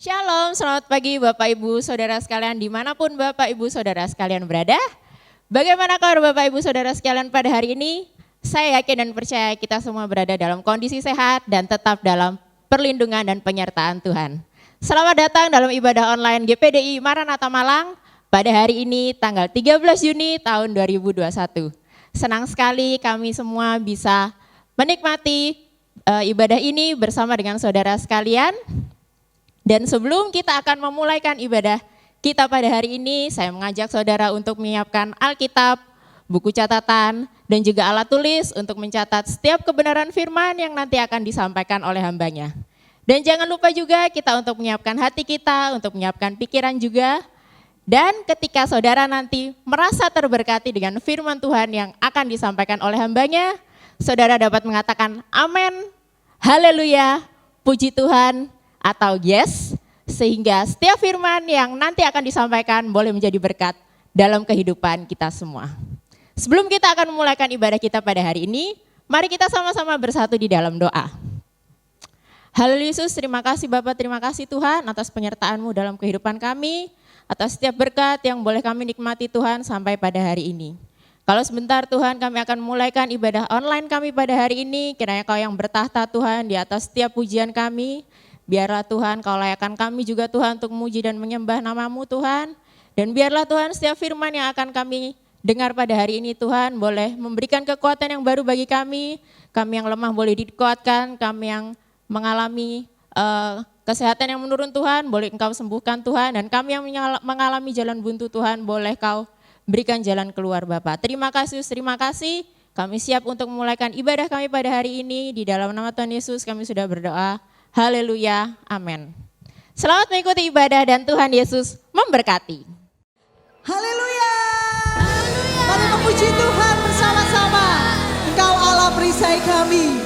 Shalom, selamat pagi Bapak Ibu Saudara sekalian dimanapun Bapak Ibu Saudara sekalian berada. Bagaimana kabar Bapak Ibu Saudara sekalian pada hari ini? Saya yakin dan percaya kita semua berada dalam kondisi sehat dan tetap dalam perlindungan dan penyertaan Tuhan. Selamat datang dalam ibadah online GPDI Maranatha Malang pada hari ini tanggal 13 Juni tahun 2021. Senang sekali kami semua bisa menikmati ibadah ini bersama dengan saudara sekalian. Dan sebelum kita akan memulaikan ibadah kita pada hari ini, saya mengajak saudara untuk menyiapkan Alkitab, buku catatan, dan juga alat tulis untuk mencatat setiap kebenaran firman yang nanti akan disampaikan oleh hambanya. Dan jangan lupa juga kita untuk menyiapkan hati kita, untuk menyiapkan pikiran juga. Dan ketika saudara nanti merasa terberkati dengan firman Tuhan yang akan disampaikan oleh hambanya, saudara dapat mengatakan amin, haleluya, puji Tuhan, atau yes, sehingga setiap firman yang nanti akan disampaikan boleh menjadi berkat dalam kehidupan kita semua. Sebelum kita akan memulaikan ibadah kita pada hari ini, mari kita sama-sama bersatu di dalam doa. Haleluya Yesus, terima kasih Bapa, terima kasih Tuhan atas penyertaan-Mu dalam kehidupan kami, atas setiap berkat yang boleh kami nikmati Tuhan sampai pada hari ini. Kalau sebentar Tuhan kami akan memulaikan ibadah online kami pada hari ini, kiranya Kau yang bertahta Tuhan di atas setiap pujian kami. Biarlah Tuhan Kau layakkan kami juga Tuhan untuk memuji dan menyembah nama-Mu Tuhan. Dan biarlah Tuhan setiap firman yang akan kami dengar pada hari ini Tuhan boleh memberikan kekuatan yang baru bagi kami. Kami yang lemah boleh dikuatkan, kami yang mengalami kesehatan yang menurun Tuhan boleh Engkau sembuhkan Tuhan. Dan kami yang mengalami jalan buntu Tuhan boleh Kau berikan jalan keluar Bapa. Terima kasih, terima kasih. Kami siap untuk memulaikan ibadah kami pada hari ini. Di dalam nama Tuhan Yesus kami sudah berdoa. Haleluya, amin. Selamat mengikuti ibadah dan Tuhan Yesus memberkati. Haleluya. Mari memuji Tuhan bersama-sama. Engkau Allah perisai kami.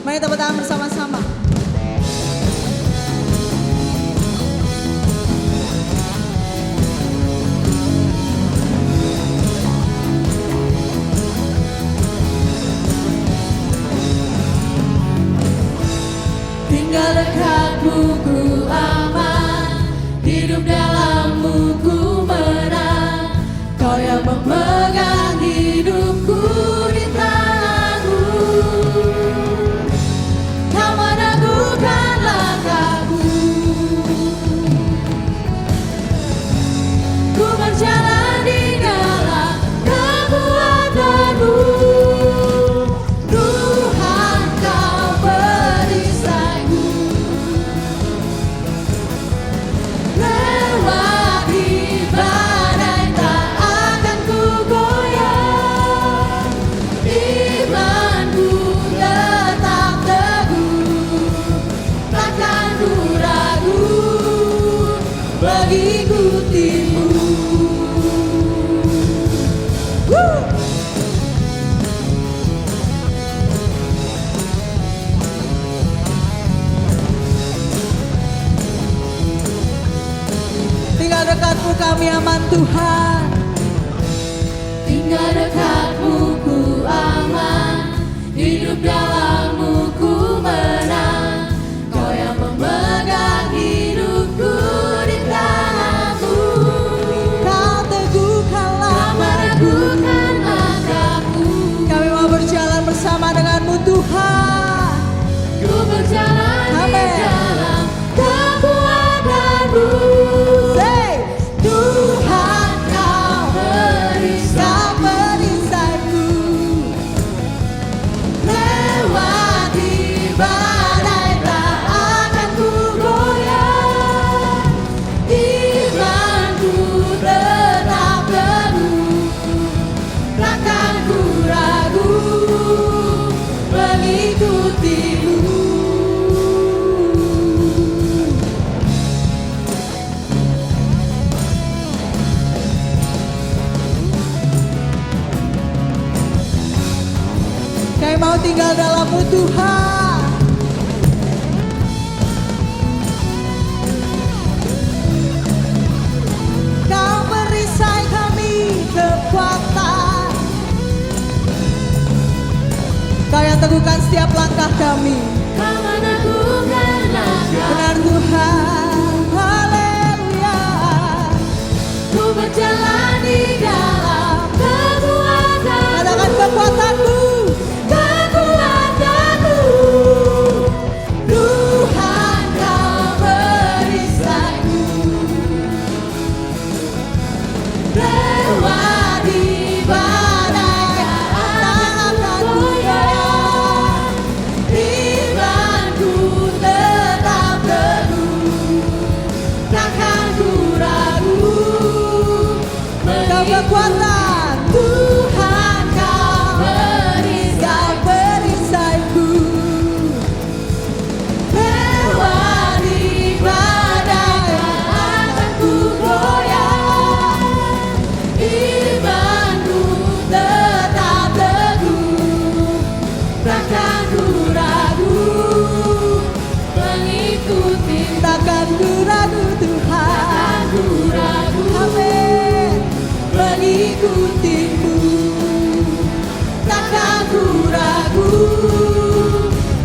Mari tepuk tangan bersama-sama. Tinggal dekatmu ku aman, hidup dalammu ku menang. Kau yang memegang hidupku di tanganmu. Kau meneguhkan langkahku. Ku berjalan di dalam kekuatanmu. Dekatmu kami aman Tuhan. Tinggal dekatmu ku aman, hidup dalammu ku menang. Kau yang memegang hidupku di tanganmu. Kau teguhkan langkahku. Kami mau berjalan bersama denganmu Tuhan. Ku berjalan di dalam kekuatanmu. Kami mau tinggal dalam-Mu Tuhan. Kau perisai kami kekuatan. Kau yang teguhkan setiap langkah kami. Kau meneguhkan langkahku. takkan ku ragu Tuhan. Ku ragu Amin. Mengikutimu, takkan ku ragu.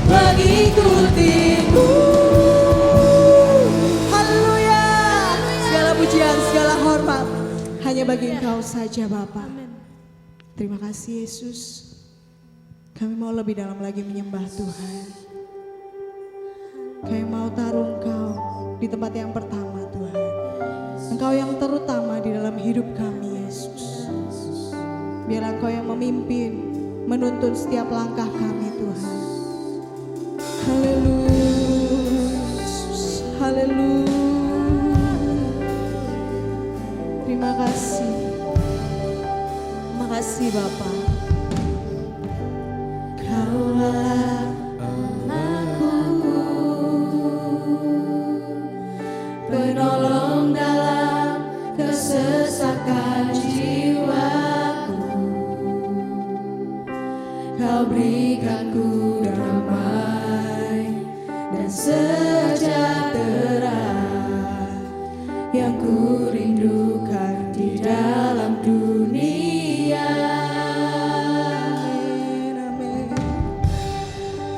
Mengikutimu. Haleluya. Segala pujian, segala hormat hanya bagi Engkau saja Bapa. Terima kasih Yesus. Kami mau lebih dalam lagi menyembah Tuhan. Kami mau taruh Engkau di tempat yang pertama Tuhan. Engkau yang terutama di dalam hidup kami Yesus. Biar Engkau yang memimpin, menuntun setiap langkah kami Tuhan. Haleluya Yesus. Haleluya. Terima kasih. Terima kasih Bapa. Kau Allah aku, penolong dalam kesesakan jiwaku. Kau berikanku damai dan sejahtera yang ku rindukan di dalam dunia. Amin.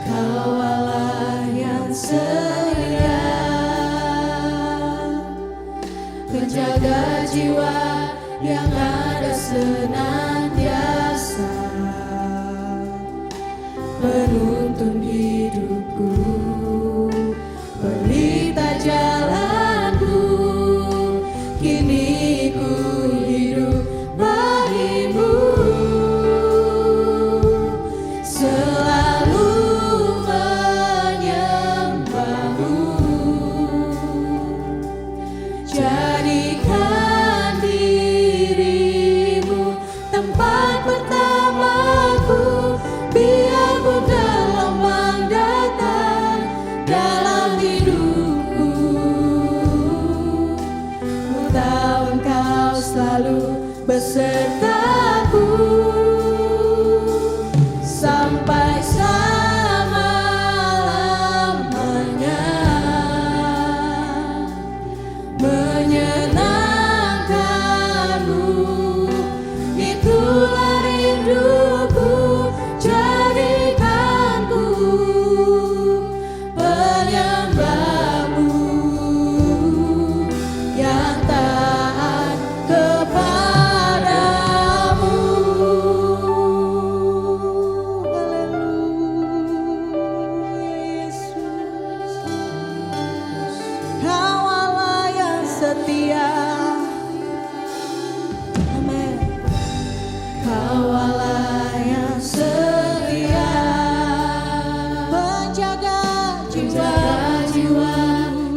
Kau Allah yang setia, penjaga jiwa yang ada senantiasa, penuntun hidupku, pelita jalanku. Kini ku hidup bagimu, selalu menyembahmu. Jadikan dirimu tempat pertamaku, biar ku gelombang datang dalam hidupku. Ku tahu Engkau selalu besertaku sampai selama-lamanya. Menyenangkanmu, itulah rinduku. Jadikanku penyembahmu yang taat kepadamu. Haleluya Yesus. Kau Allah yang setia. Amin. Kau Allah yang setia, Penjaga jiwa, jiwa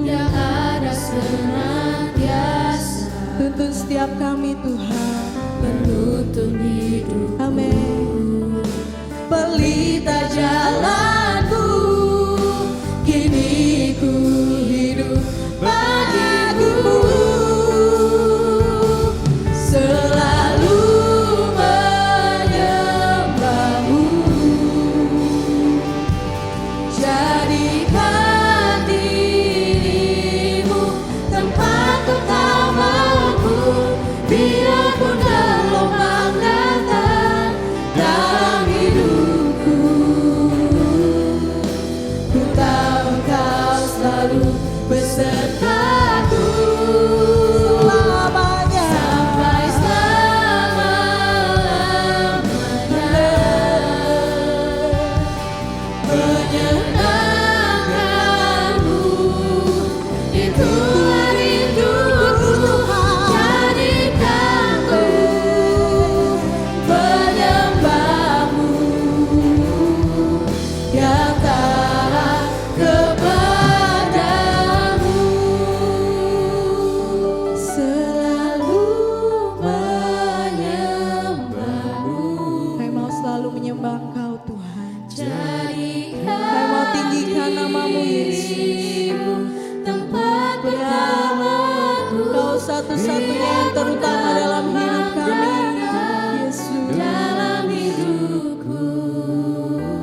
yang ada senantiasa, tuntun setiap kami Tuhan. penuntun hidup. Amin. Pelita jalanku, kini ku hidup bagimu, selalu menyembahmu. Jadikan dirimu tempat utamaku, biar ku gelombang datang dalam hidupku. Ku tahu Kau selalu besertaku Selamanya. sampai selama-lamanya. Menyenangkanmu, itulah rinduku. Jadikanku penyembahmu yang taat kepadamu, selalu menyembahmu. Kami mau selalu menyembah Engkau Tuhan. Jadikan Kami mau tinggikan nama-Mu Yesus. dirimu tempat pertamaku, Engkau satu-satunya yang terutama dalam hidup kami Yesus. dalam hidupku.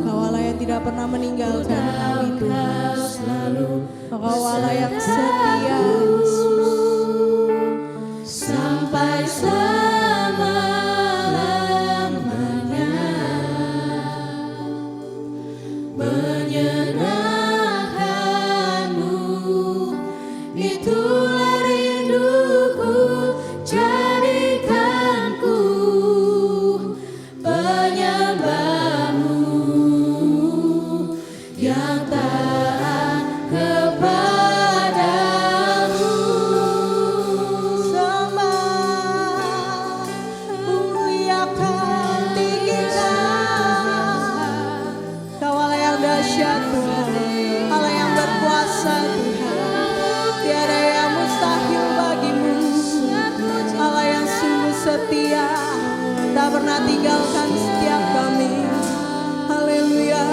Kau Allah yang tidak pernah meninggalkan kami Tuhan. Kau selalu Kau Engkau Allah yang setia, sampai selama-lamanya, menyenangkanmu itulah rinduku, jadikanku penyembahmu yang taat kepadamu. sembah, muliakan, tinggikan. Kau Allah yang dahsyat Tuhan, Allah yang berkuasa Tuhan. Tiada yang mustahil bagimu. Allah yang sungguh setia, tak pernah tinggalkan setiap kami. Haleluya.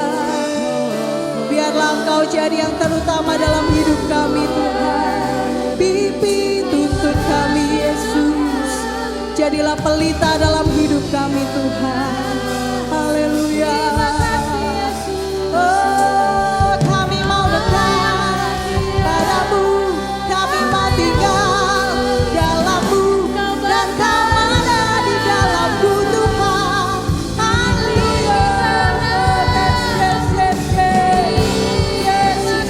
Biarlah Engkau jadi yang terutama dalam hidup kami Tuhan. Pimpin tuntun kami Yesus. Jadilah pelita dalam hidup kami Tuhan. Haleluya. Oh, kami mau dekat padamu, kami mau tinggal dalammu, dan Kau ada di dalamku Tuhan. Haleluya. Yesus,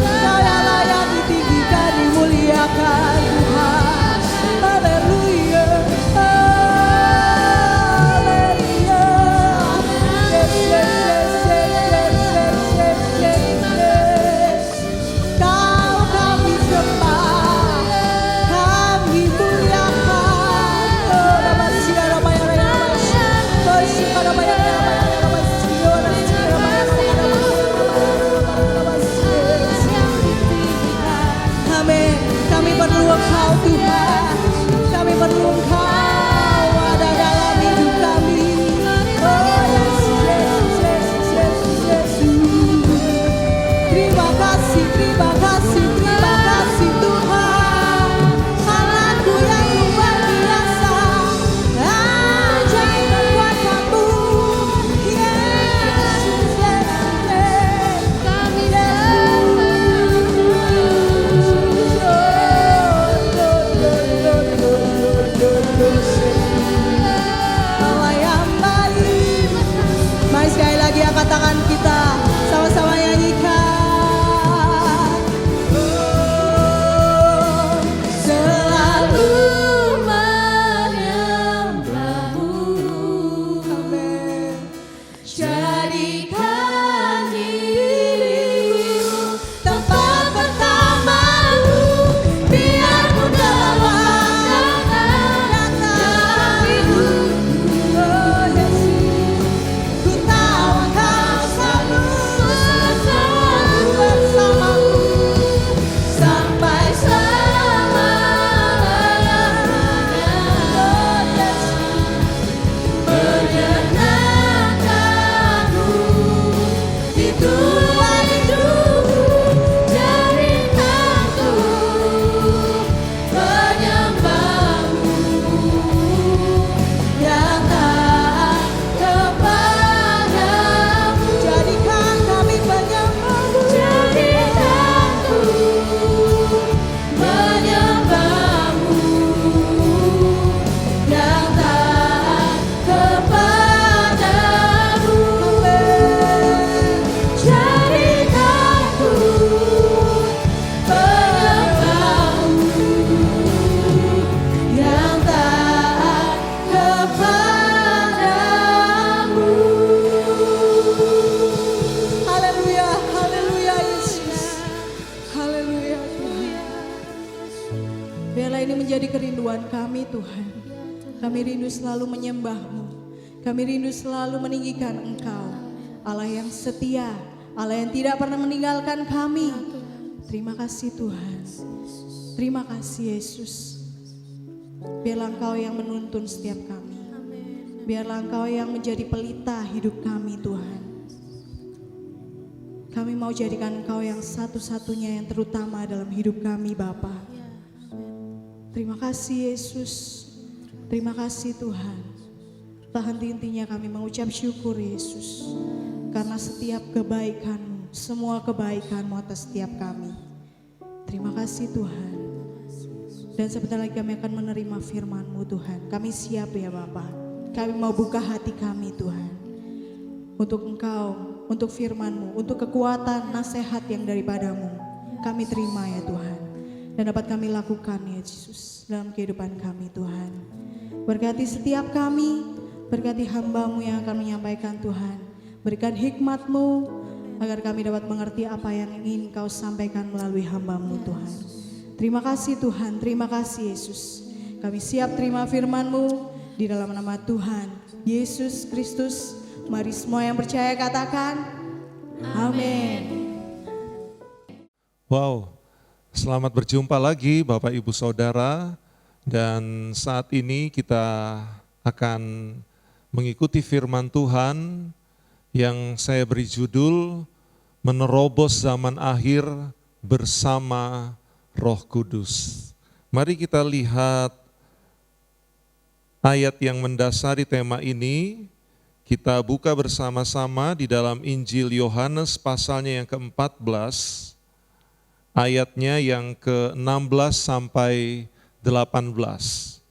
Kau yang layak ditinggikan, dimuliakan Tuhan. Haleluya. Kau kami sembah, kami muliakan. Amin. Kami perlu Engkau Tuhan, kami perlu Engkau ada dalam hidup kami. Oh Yesus, Yesus, Yesus, Yesus. Terima kasih, terima kasih, terima kasih Tuhan. Anakku yang luar biasa, ajaib kekuatan-Mu. Yesus, Yesus, Kami Allah yang baik. Mari sekali lagi angkat tangan kita, sama-sama nyanyikan. Oh, selalu menyembahmu, amin. jadikan dirimu tempat pertamamu, biar ku dalam dalam hidupku. Oh Yesus, ku tahu Engkau selalu bersamaku. Sampai selama-lamanya, menyenangkanmu itulah hidupku, jadikanku penyembahmu yang taat kepadamu. Jadikan kami penyembah-Mu. Jadikanku penyembahmu yang taat kepadamu. Jadikanku penyembahmu yang taat kepadamu. Haleluya, haleluya Yesus. Haleluya Tuhan. Biarlah ini menjadi kerinduan kami Tuhan. Kami rindu selalu menyembah-Mu. Kami rindu selalu meninggikan Engkau. Allah yang setia, Allah yang tidak pernah meninggalkan kami. Terima kasih Tuhan. Terima kasih Yesus. Biarlah Engkau yang menuntun setiap kami. Biarlah Engkau yang menjadi pelita hidup kami Tuhan. Kami mau jadikan Engkau yang satu-satunya yang terutama dalam hidup kami Bapa. Terima kasih Yesus. Terima kasih Tuhan. Tak henti-hentinya kami mengucap syukur Yesus. Karena setiap kebaikan-Mu semua kebaikan-Mu atas setiap kami. Terima kasih Tuhan. Dan sebentar lagi kami akan menerima firman-Mu Tuhan. Kami siap ya Bapa. Kami mau buka hati kami Tuhan. Untuk Engkau, untuk firman-Mu, untuk kekuatan, nasihat yang daripada-Mu. Kami terima ya Tuhan. Dan dapat kami lakukan ya Yesus dalam kehidupan kami Tuhan. Berkati setiap kami, berkati hamba-Mu yang akan menyampaikan Tuhan. Berikan hikmat-Mu agar kami dapat mengerti apa yang ingin Kau sampaikan melalui hamba-Mu Tuhan. Terima kasih Tuhan, terima kasih Yesus. Kami siap terima firman-Mu di dalam nama Tuhan Yesus Kristus. Mari semua yang percaya katakan amin. Wow, selamat berjumpa lagi Bapak Ibu Saudara. Dan saat ini kita akan mengikuti firman Tuhan yang saya beri judul Menerobos Zaman Akhir Bersama Roh Kudus. Mari kita lihat ayat yang mendasari tema ini. Kita buka bersama-sama di dalam Injil Yohanes pasalnya yang ke-14, ayatnya yang ke-16 sampai 18.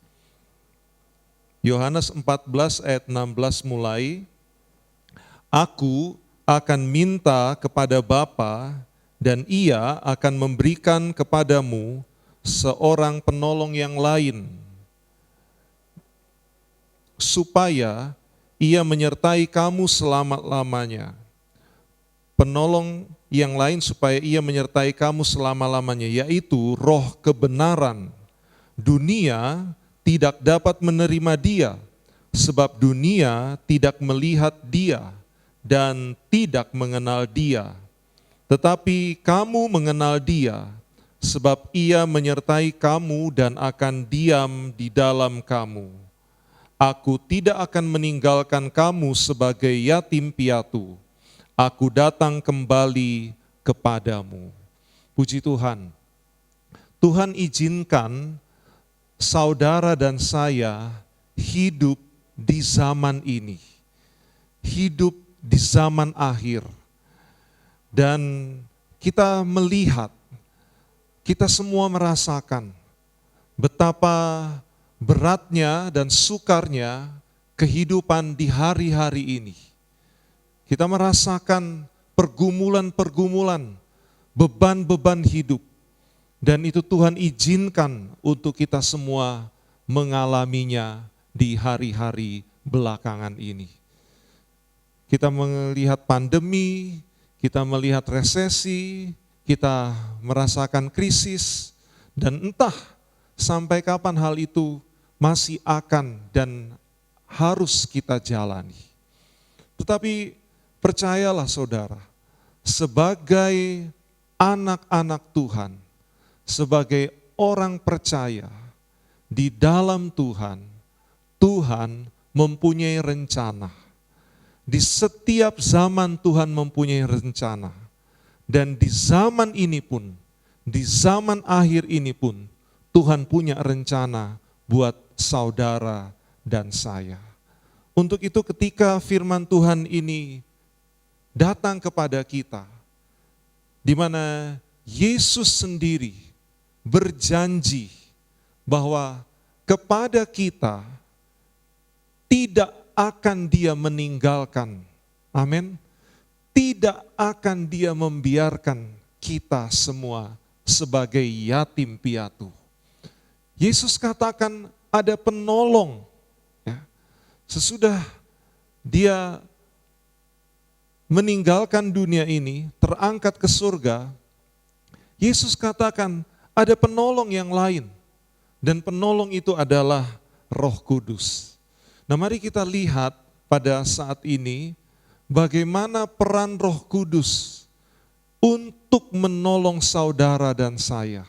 Yohanes 14 ayat 16 mulai. Aku akan minta kepada Bapa dan Ia akan memberikan kepadamu seorang penolong yang lain, supaya Ia menyertai kamu selama-lamanya. Penolong yang lain supaya Ia menyertai kamu selama-lamanya, yaitu Roh kebenaran. Dunia tidak dapat menerima Dia, sebab dunia tidak melihat Dia dan tidak mengenal Dia. Tetapi kamu mengenal Dia, sebab Ia menyertai kamu dan akan diam di dalam kamu. Aku tidak akan meninggalkan kamu sebagai yatim piatu. Aku datang kembali kepadamu. Puji Tuhan. Tuhan izinkan saudara dan saya hidup di zaman ini. Hidup di zaman akhir. Dan kita melihat, kita semua merasakan betapa beratnya dan sukarnya kehidupan di hari-hari ini. Kita merasakan pergumulan-pergumulan, beban-beban hidup. Dan itu Tuhan izinkan untuk kita semua mengalaminya di hari-hari belakangan ini. Kita melihat pandemi, kita melihat resesi, kita merasakan krisis, dan entah sampai kapan hal itu masih akan dan harus kita jalani. Tetapi percayalah saudara, sebagai anak-anak Tuhan, sebagai orang percaya di dalam Tuhan, Tuhan mempunyai rencana. Di setiap zaman Tuhan mempunyai rencana. Dan di zaman ini pun, di zaman akhir ini pun, Tuhan punya rencana buat saudara dan saya. Untuk itu ketika firman Tuhan ini datang kepada kita, di mana Yesus sendiri berjanji bahwa kepada kita tidak akan Dia meninggalkan. Amin. Tidak akan Dia membiarkan kita semua sebagai yatim piatu. Yesus katakan ada penolong. Ya. Sesudah Dia meninggalkan dunia ini, terangkat ke surga, Yesus katakan ada penolong yang lain. Dan penolong itu adalah Roh Kudus. Nah mari kita lihat pada saat ini bagaimana peran Roh Kudus untuk menolong saudara dan saya.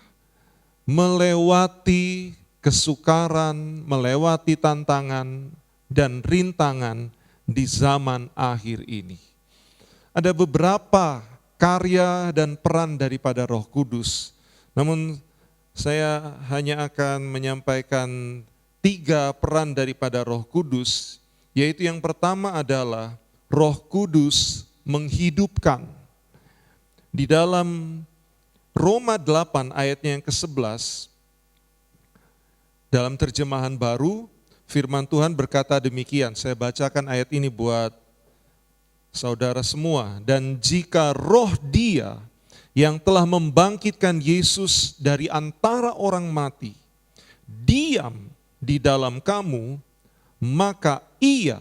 Melewati kesukaran, melewati tantangan dan rintangan di zaman akhir ini. Ada beberapa karya dan peran daripada Roh Kudus. Namun saya hanya akan menyampaikan 3 peran daripada Roh Kudus, yaitu yang pertama adalah Roh Kudus menghidupkan. Di dalam Roma 8 ayatnya yang ke-11, dalam terjemahan baru, firman Tuhan berkata demikian. Saya bacakan ayat ini buat saudara semua. Dan jika roh Dia yang telah membangkitkan Yesus dari antara orang mati diam di dalam kamu, maka Ia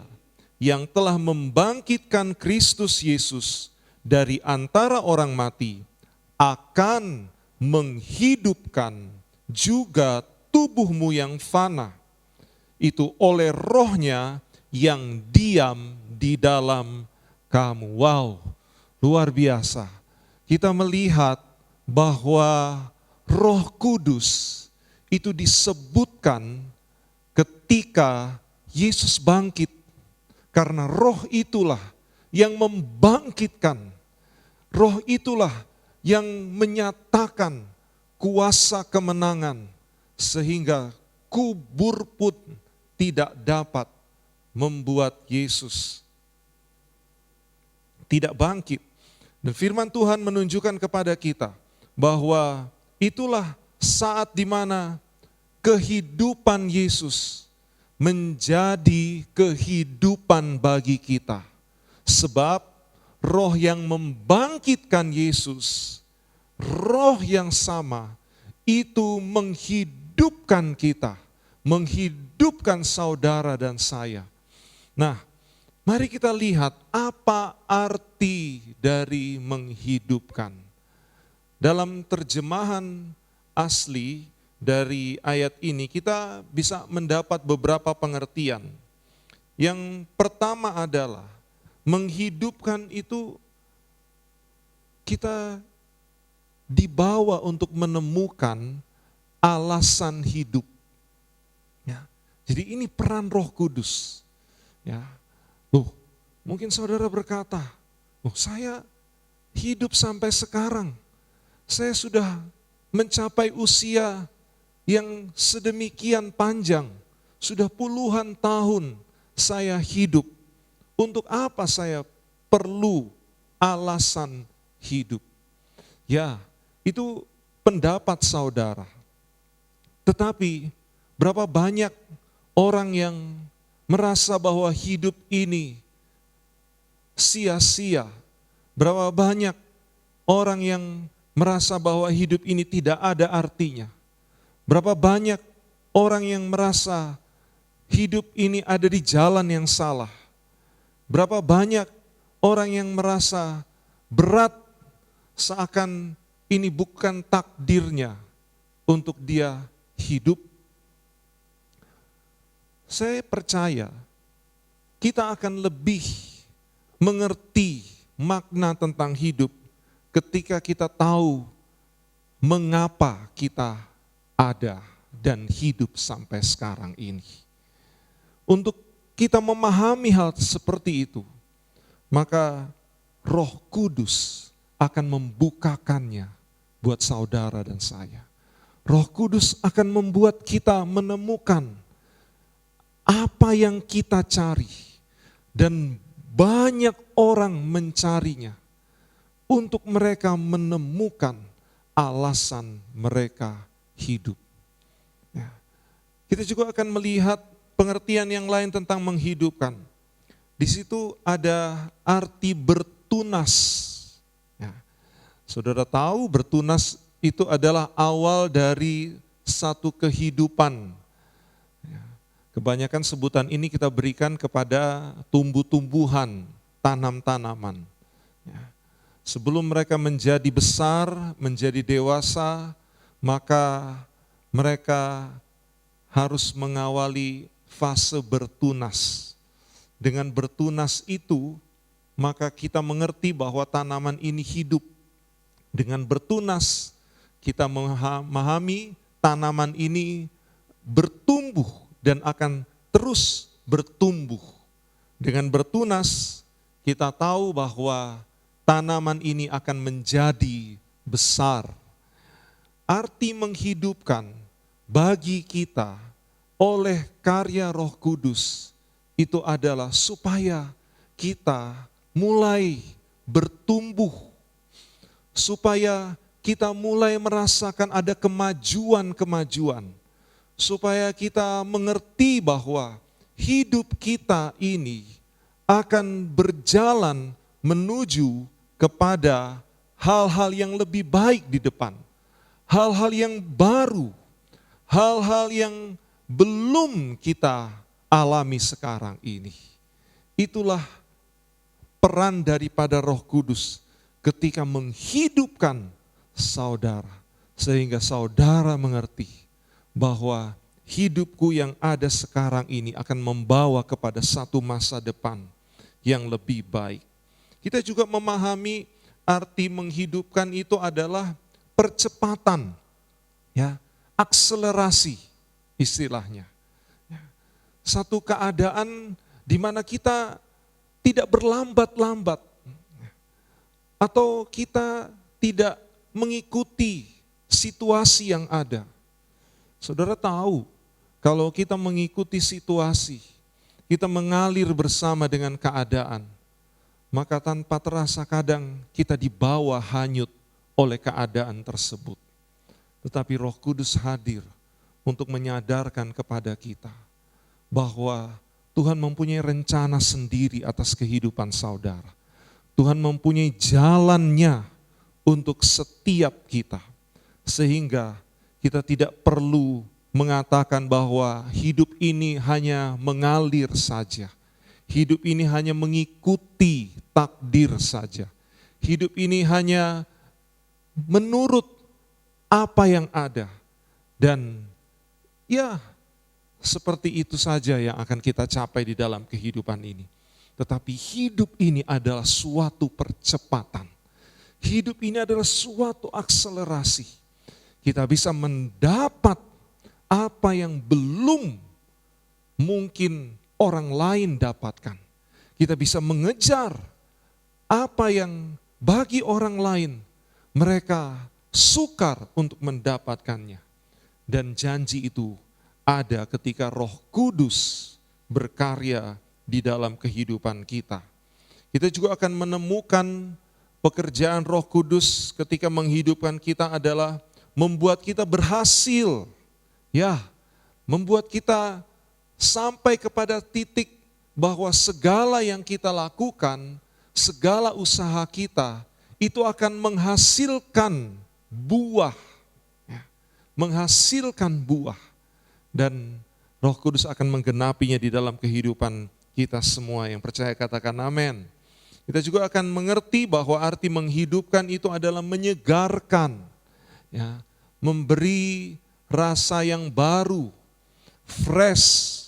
yang telah membangkitkan Kristus Yesus dari antara orang mati akan menghidupkan juga tubuhmu yang fana, itu oleh rohnya yang diam di dalam kamu. Wow, luar biasa. Kita melihat bahwa Roh Kudus itu disebutkan ketika Yesus bangkit. Karena roh itulah yang membangkitkan, roh itulah yang menyatakan kuasa kemenangan, sehingga kubur pun tidak dapat membuat Yesus tidak bangkit. Dan firman Tuhan menunjukkan kepada kita bahwa itulah saat di mana kehidupan Yesus menjadi kehidupan bagi kita. Sebab roh yang membangkitkan Yesus, roh yang sama, itu menghidupkan kita, menghidupkan saudara dan saya. Nah, mari kita lihat apa arti dari menghidupkan. Dalam terjemahan asli dari ayat ini kita bisa mendapat beberapa pengertian. Yang pertama adalah menghidupkan itu kita dibawa untuk menemukan alasan hidup. Ya. Jadi ini peran Roh Kudus. Ya. Mungkin saudara berkata, saya hidup sampai sekarang. Saya sudah mencapai usia yang sedemikian panjang, sudah puluhan tahun saya hidup. Untuk apa saya perlu alasan hidup? Ya, itu pendapat saudara. Tetapi berapa banyak orang yang merasa bahwa hidup ini sia-sia? Berapa banyak orang yang merasa bahwa hidup ini tidak ada artinya? Berapa banyak orang yang merasa hidup ini ada di jalan yang salah? Berapa banyak orang yang merasa berat seakan ini bukan takdirnya untuk dia hidup? Saya percaya kita akan lebih mengerti makna tentang hidup ketika kita tahu mengapa kita ada dan hidup sampai sekarang ini. Untuk kita memahami hal seperti itu, maka Roh Kudus akan membukakannya buat saudara dan saya. Roh Kudus akan membuat kita menemukan apa yang kita cari, dan banyak orang mencarinya untuk mereka menemukan alasan mereka hidup. Ya. Kita juga akan melihat pengertian yang lain tentang menghidupkan. Di situ ada arti bertunas. Ya. Saudara tahu bertunas itu adalah awal dari satu kehidupan. Ya. Kebanyakan sebutan ini kita berikan kepada tumbuh-tumbuhan, tanam-tanaman. Ya. Sebelum mereka menjadi besar, menjadi dewasa, maka mereka harus mengawali fase bertunas. Dengan bertunas itu, maka kita mengerti bahwa tanaman ini hidup. Dengan bertunas, kita memahami tanaman ini bertumbuh dan akan terus bertumbuh. Dengan bertunas, kita tahu bahwa tanaman ini akan menjadi besar. Arti menghidupkan bagi kita oleh karya Roh Kudus itu adalah supaya kita mulai bertumbuh. supaya kita mulai merasakan ada kemajuan-kemajuan, supaya kita mengerti bahwa hidup kita ini akan berjalan menuju kepada hal-hal yang lebih baik di depan, hal-hal yang baru, hal-hal yang belum kita alami sekarang ini. Itulah peran daripada Roh Kudus ketika menghidupkan saudara, sehingga saudara mengerti bahwa hidupku yang ada sekarang ini akan membawa kepada satu masa depan yang lebih baik. Kita juga memahami arti menghidupkan itu adalah percepatan, ya, akselerasi istilahnya. Satu keadaan di mana kita tidak berlambat-lambat, atau kita tidak mengikuti situasi yang ada. Saudara tahu, kalau kita mengikuti situasi, kita mengalir bersama dengan keadaan, maka tanpa terasa kadang kita dibawa hanyut oleh keadaan tersebut. Tetapi Roh Kudus hadir untuk menyadarkan kepada kita bahwa Tuhan mempunyai rencana sendiri atas kehidupan saudara. Tuhan mempunyai jalannya untuk setiap kita. Sehingga kita tidak perlu mengatakan bahwa hidup ini hanya mengalir saja. Hidup ini hanya mengikuti takdir saja. Hidup ini hanya menurut apa yang ada. Dan ya, seperti itu saja yang akan kita capai di dalam kehidupan ini. Tetapi hidup ini adalah suatu percepatan. Hidup ini adalah suatu akselerasi. Kita bisa mendapat apa yang belum mungkin orang lain dapatkan. Kita bisa mengejar apa yang bagi orang lain mereka sukar untuk mendapatkannya. Dan janji itu ada ketika Roh Kudus berkarya di dalam kehidupan kita. Kita juga akan menemukan pekerjaan Roh Kudus ketika menghidupkan kita adalah membuat kita berhasil. Ya, membuat kita sampai kepada titik bahwa segala yang kita lakukan, segala usaha kita, itu akan menghasilkan buah. Ya, menghasilkan buah. Dan Roh Kudus akan menggenapinya di dalam kehidupan kita semua. Yang percaya katakan amin. Kita juga akan mengerti bahwa arti menghidupkan itu adalah menyegarkan. Ya, memberi rasa yang baru, fresh.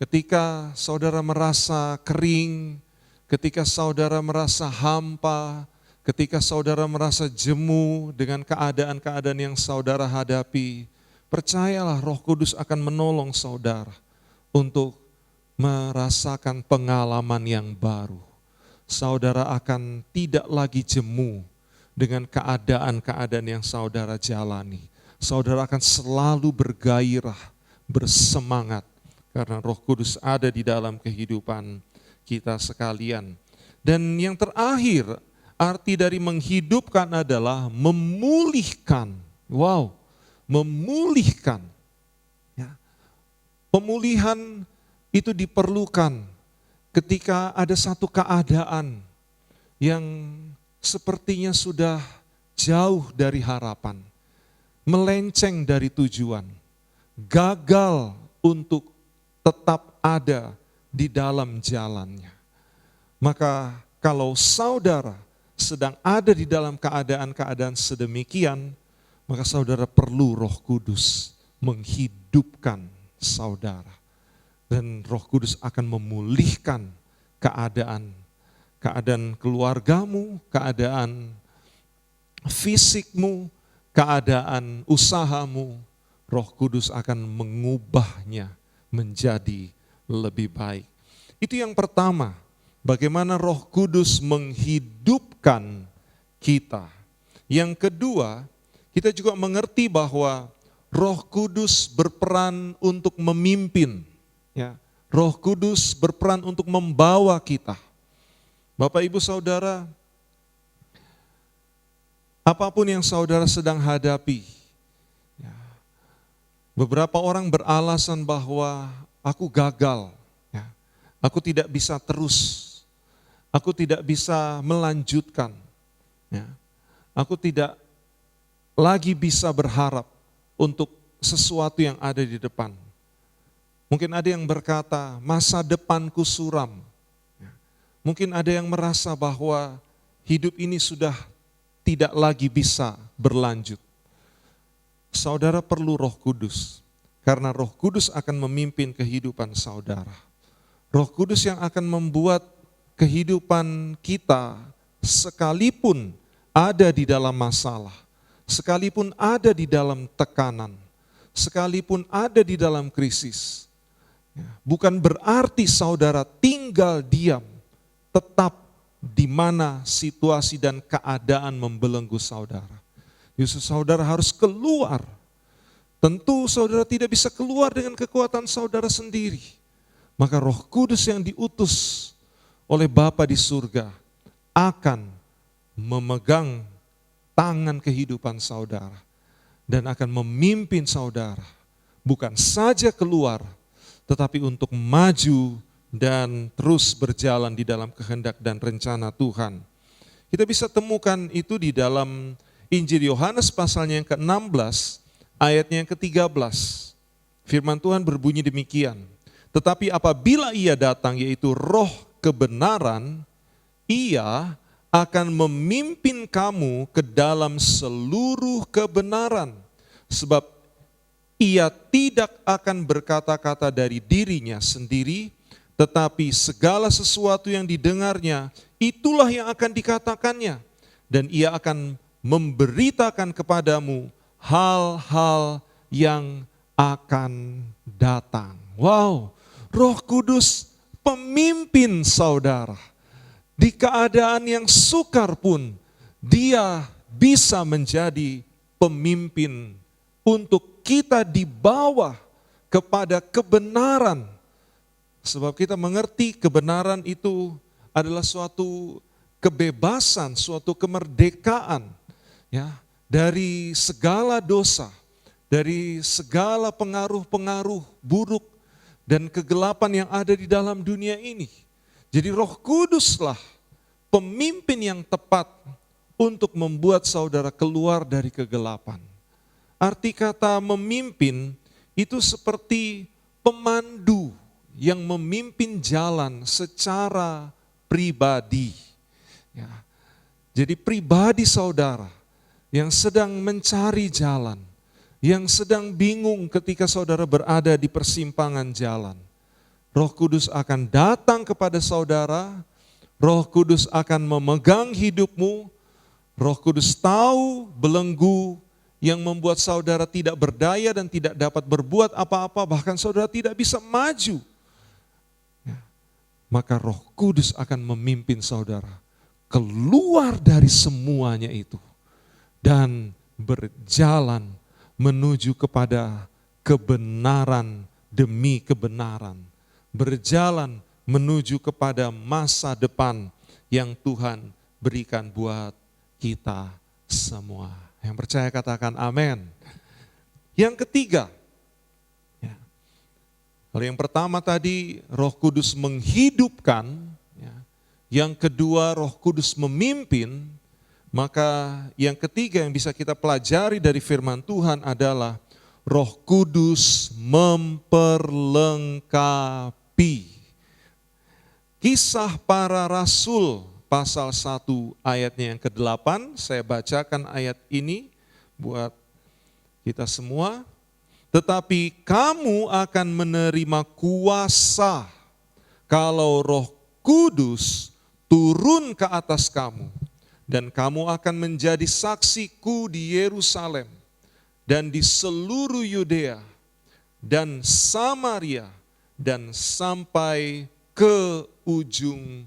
Ketika saudara merasa kering, ketika saudara merasa hampa, ketika saudara merasa jemu dengan keadaan-keadaan yang saudara hadapi, percayalah Roh Kudus akan menolong saudara untuk merasakan pengalaman yang baru. Saudara akan tidak lagi jemu dengan keadaan-keadaan yang saudara jalani. Saudara akan selalu bergairah, bersemangat, karena Roh Kudus ada di dalam kehidupan kita sekalian. Dan yang terakhir, arti dari menghidupkan adalah memulihkan. Wow, memulihkan. Ya. Pemulihan itu diperlukan ketika ada satu keadaan yang sepertinya sudah jauh dari harapan, melenceng dari tujuan, gagal untuk tetap ada di dalam jalannya. Maka kalau saudara sedang ada di dalam keadaan-keadaan sedemikian, maka saudara perlu Roh Kudus menghidupkan saudara. Dan Roh Kudus akan memulihkan keadaan keluargamu, keadaan fisikmu, keadaan usahamu. Roh Kudus akan mengubahnya menjadi lebih baik. Itu yang pertama, bagaimana Roh Kudus menghidupkan kita. Yang kedua, kita juga mengerti bahwa Roh Kudus berperan untuk memimpin. Ya, Roh Kudus berperan untuk membawa kita. Bapak Ibu Saudara, apapun yang saudara sedang hadapi. Ya. Beberapa orang beralasan bahwa aku gagal, ya. Aku tidak bisa terus, aku tidak bisa melanjutkan, ya. Aku tidak lagi bisa berharap untuk sesuatu yang ada di depan. Mungkin ada yang berkata, masa depanku suram. Mungkin ada yang merasa bahwa hidup ini sudah tidak lagi bisa berlanjut. Saudara perlu Roh Kudus, karena Roh Kudus akan memimpin kehidupan saudara. Roh Kudus yang akan membuat kehidupan kita sekalipun ada di dalam masalah, sekalipun ada di dalam tekanan, sekalipun ada di dalam krisis, bukan berarti saudara tinggal diam, tetap di mana situasi dan keadaan membelenggu saudara. Justru saudara harus keluar. Tentu saudara tidak bisa keluar dengan kekuatan saudara sendiri. Maka Roh Kudus yang diutus oleh Bapa di surga akan memegang tangan kehidupan saudara dan akan memimpin saudara bukan saja keluar, tetapi untuk maju dan terus berjalan di dalam kehendak dan rencana Tuhan. Kita bisa temukan itu di dalam Injil Yohanes pasalnya yang ke-16, ayatnya yang ke-13. Firman Tuhan berbunyi demikian, tetapi apabila ia datang, yaitu Roh kebenaran, ia akan memimpin kamu ke dalam seluruh kebenaran, sebab ia tidak akan berkata-kata dari dirinya sendiri, tetapi segala sesuatu yang didengarnya, itulah yang akan dikatakannya. Dan ia akan memberitakan kepadamu hal-hal yang akan datang. Wow, Roh Kudus pemimpin saudara. Di keadaan yang sukar pun, dia bisa menjadi pemimpin untuk kita dibawa kepada kebenaran. Sebab kita mengerti kebenaran itu adalah suatu kebebasan, suatu kemerdekaan, ya, dari segala dosa, dari segala pengaruh-pengaruh buruk dan kegelapan yang ada di dalam dunia ini. Jadi Roh Kuduslah pemimpin yang tepat untuk membuat saudara keluar dari kegelapan. Arti kata memimpin itu seperti pemandu yang memimpin jalan secara pribadi. Ya. Jadi pribadi saudara yang sedang mencari jalan, yang sedang bingung ketika saudara berada di persimpangan jalan. Roh Kudus akan datang kepada saudara, Roh Kudus akan memegang hidupmu, Roh Kudus tahu belenggu yang membuat saudara tidak berdaya dan tidak dapat berbuat apa-apa, bahkan saudara tidak bisa maju. Ya. Maka Roh Kudus akan memimpin saudara keluar dari semuanya itu dan berjalan menuju kepada kebenaran demi kebenaran, berjalan menuju kepada masa depan yang Tuhan berikan buat kita semua. Yang percaya katakan amin. Yang ketiga, ya, kalau yang pertama tadi Roh Kudus menghidupkan, ya, yang kedua Roh Kudus memimpin, maka yang ketiga yang bisa kita pelajari dari firman Tuhan adalah Roh Kudus memperlengkapi. Kisah para Rasul pasal 1 ayatnya yang ke-8, saya bacakan ayat ini buat kita semua. Tetapi kamu akan menerima kuasa kalau Roh Kudus turun ke atas kamu. Dan kamu akan menjadi saksiku di Yerusalem dan di seluruh Yudea dan Samaria dan sampai ke ujung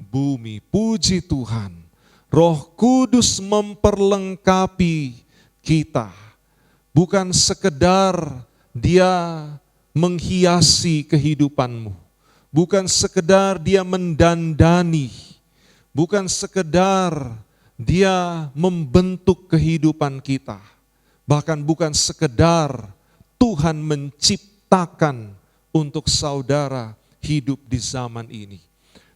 bumi. Puji Tuhan, Roh Kudus memperlengkapi kita. Bukan sekedar dia menghiasi kehidupanmu. Bukan sekedar dia mendandani. Bukan sekedar Dia membentuk kehidupan kita. Bahkan bukan sekedar Tuhan menciptakan untuk saudara hidup di zaman ini.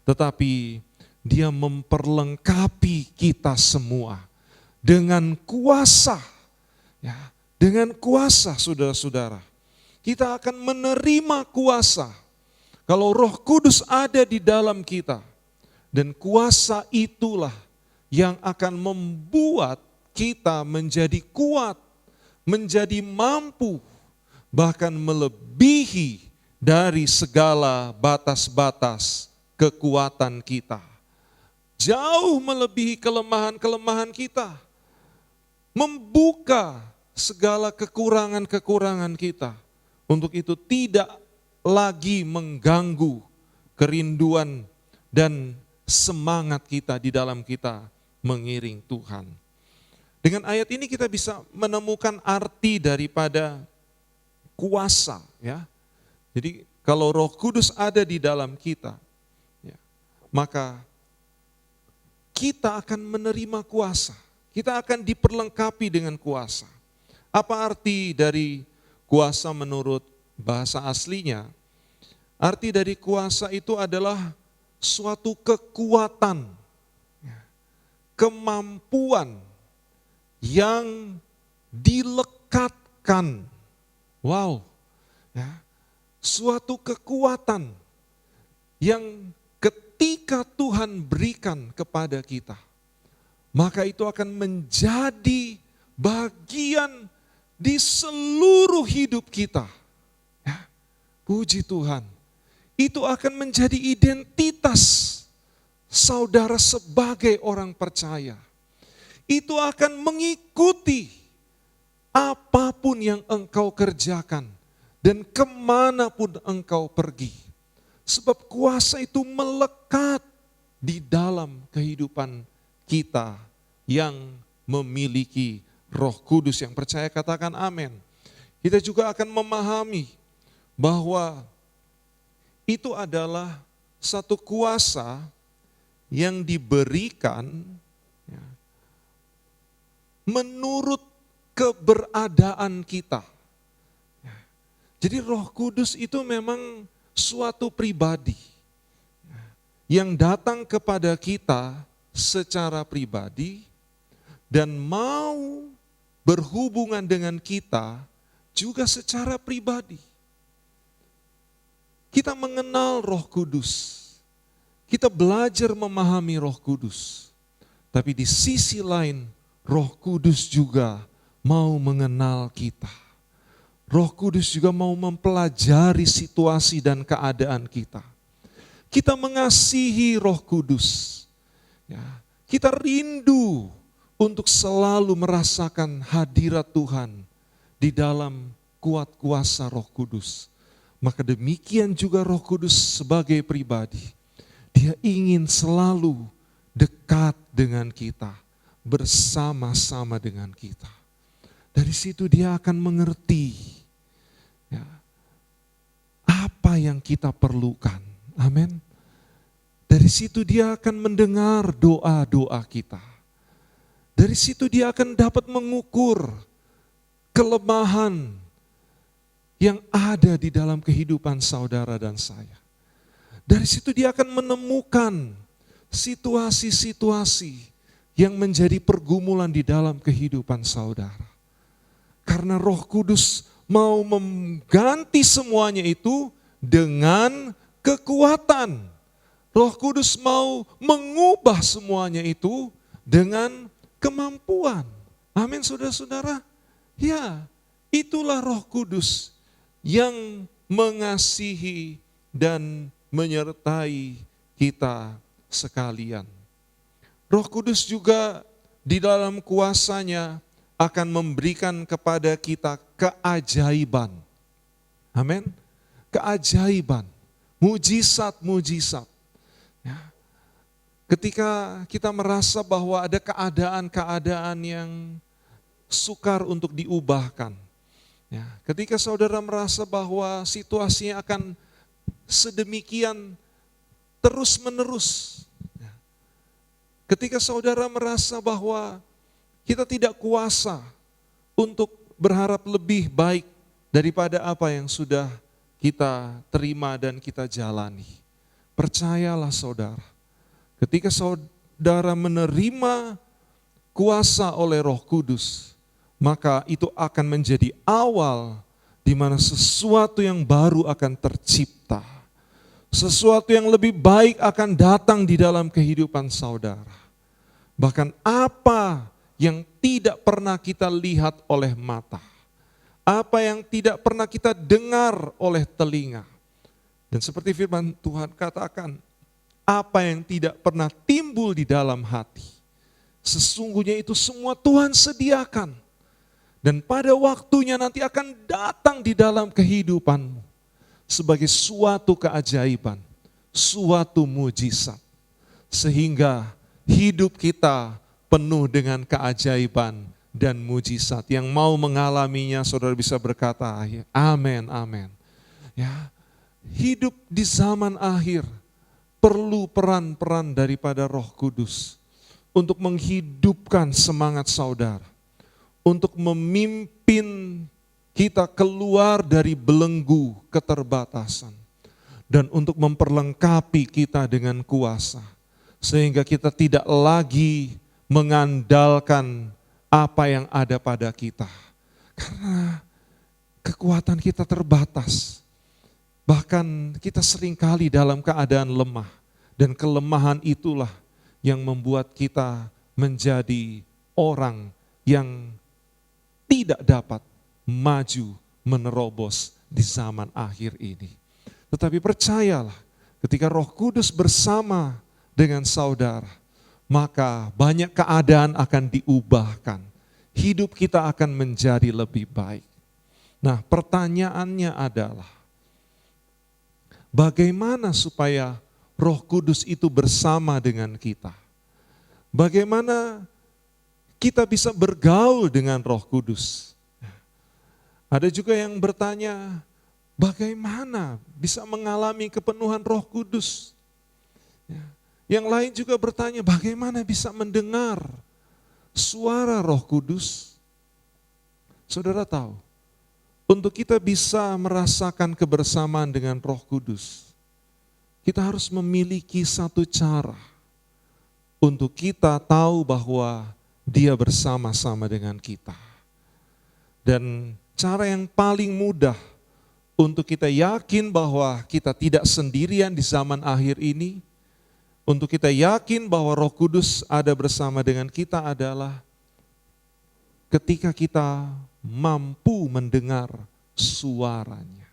Tetapi Dia memperlengkapi kita semua dengan kuasa. Ya, dengan kuasa saudara-saudara. Kita akan menerima kuasa. Kalau Roh Kudus ada di dalam kita. Dan kuasa itulah yang akan membuat kita menjadi kuat, menjadi mampu, bahkan melebihi dari segala batas-batas kekuatan kita. Jauh melebihi kelemahan-kelemahan kita. Membuka segala kekurangan-kekurangan kita. Untuk itu tidak lagi mengganggu kerinduan dan semangat kita di dalam kita mengiring Tuhan. Dengan ayat ini kita bisa menemukan arti daripada kuasa, ya. Jadi kalau Roh Kudus ada di dalam kita, ya, maka kita akan menerima kuasa. Kita akan diperlengkapi dengan kuasa. Apa arti dari kuasa menurut bahasa aslinya? Arti dari kuasa itu adalah suatu kekuatan, kemampuan yang dilekatkan. Wow, ya, suatu kekuatan yang ketika Tuhan berikan kepada kita, maka itu akan menjadi bagian di seluruh hidup kita. Ya, puji Tuhan, itu akan menjadi identitas saudara sebagai orang percaya. Itu akan mengikuti apapun yang engkau kerjakan dan kemanapun engkau pergi. Sebab kuasa itu melekat di dalam kehidupan kita yang memiliki Roh Kudus. Yang percaya katakan amin. Kita juga akan memahami bahwa itu adalah satu kuasa yang diberikan ya, menurut keberadaan kita. Ya. Jadi Roh Kudus itu memang suatu pribadi ya, yang datang kepada kita secara pribadi dan mau berhubungan dengan kita juga secara pribadi. Kita mengenal Roh Kudus. Kita belajar memahami Roh Kudus. Tapi di sisi lain, Roh Kudus juga mau mengenal kita. Roh Kudus juga mau mempelajari situasi dan keadaan kita. Kita mengasihi Roh Kudus. Ya, kita rindu untuk selalu merasakan hadirat Tuhan di dalam kuat kuasa Roh Kudus. Maka demikian juga Roh Kudus sebagai pribadi. Dia ingin selalu dekat dengan kita, bersama-sama dengan kita. Dari situ dia akan mengerti ya, apa yang kita perlukan. Amin. Dari situ dia akan mendengar doa-doa kita. Dari situ dia akan dapat mengukur kelemahan yang ada di dalam kehidupan saudara dan saya. Dari situ dia akan menemukan situasi-situasi yang menjadi pergumulan di dalam kehidupan saudara. Karena Roh Kudus mau mengganti semuanya itu dengan kekuatan. Roh Kudus mau mengubah semuanya itu dengan kemampuan. Amin saudara-saudara. Ya, itulah Roh Kudus yang mengasihi dan menyertai kita sekalian. Roh Kudus juga di dalam kuasanya akan memberikan kepada kita keajaiban. Amin. Keajaiban, mujizat-mujizat. Ya. Ketika kita merasa bahwa ada keadaan-keadaan yang sukar untuk diubahkan. Ya. Ketika saudara merasa bahwa situasinya akan sedemikian terus-menerus. Ketika saudara merasa bahwa kita tidak kuasa untuk berharap lebih baik daripada apa yang sudah kita terima dan kita jalani. Percayalah saudara, ketika saudara menerima kuasa oleh Roh Kudus, maka itu akan menjadi awal di mana sesuatu yang baru akan tercipta. Sesuatu yang lebih baik akan datang di dalam kehidupan saudara. Bahkan apa yang tidak pernah kita lihat oleh mata, apa yang tidak pernah kita dengar oleh telinga. Dan seperti firman Tuhan katakan, apa yang tidak pernah timbul di dalam hati, sesungguhnya itu semua Tuhan sediakan. Dan pada waktunya nanti akan datang di dalam kehidupanmu sebagai suatu keajaiban, suatu mujizat. Sehingga hidup kita penuh dengan keajaiban dan mujizat. Yang mau mengalaminya saudara bisa berkata, amin, amin. Ya, hidup di zaman akhir perlu peran-peran daripada Roh Kudus untuk menghidupkan semangat saudara, untuk memimpin kita keluar dari belenggu keterbatasan, dan untuk memperlengkapi kita dengan kuasa, sehingga kita tidak lagi mengandalkan apa yang ada pada kita. Karena kekuatan kita terbatas. Bahkan kita seringkali dalam keadaan lemah. Dan kelemahan itulah yang membuat kita menjadi orang yang tidak dapat maju menerobos di zaman akhir ini. Tetapi percayalah, ketika Roh Kudus bersama dengan saudara, maka banyak keadaan akan diubahkan. Hidup kita akan menjadi lebih baik. Nah, pertanyaannya adalah, bagaimana supaya Roh Kudus itu bersama dengan kita? Bagaimana kita bisa bergaul dengan Roh Kudus? Ada juga yang bertanya, bagaimana bisa mengalami kepenuhan Roh Kudus? Yang lain juga bertanya, bagaimana bisa mendengar suara Roh Kudus? Saudara tahu, untuk kita bisa merasakan kebersamaan dengan Roh Kudus, kita harus memiliki satu cara untuk kita tahu bahwa Dia bersama-sama dengan kita. Dan cara yang paling mudah untuk kita yakin bahwa kita tidak sendirian di zaman akhir ini, untuk kita yakin bahwa Roh Kudus ada bersama dengan kita adalah ketika kita mampu mendengar suaranya.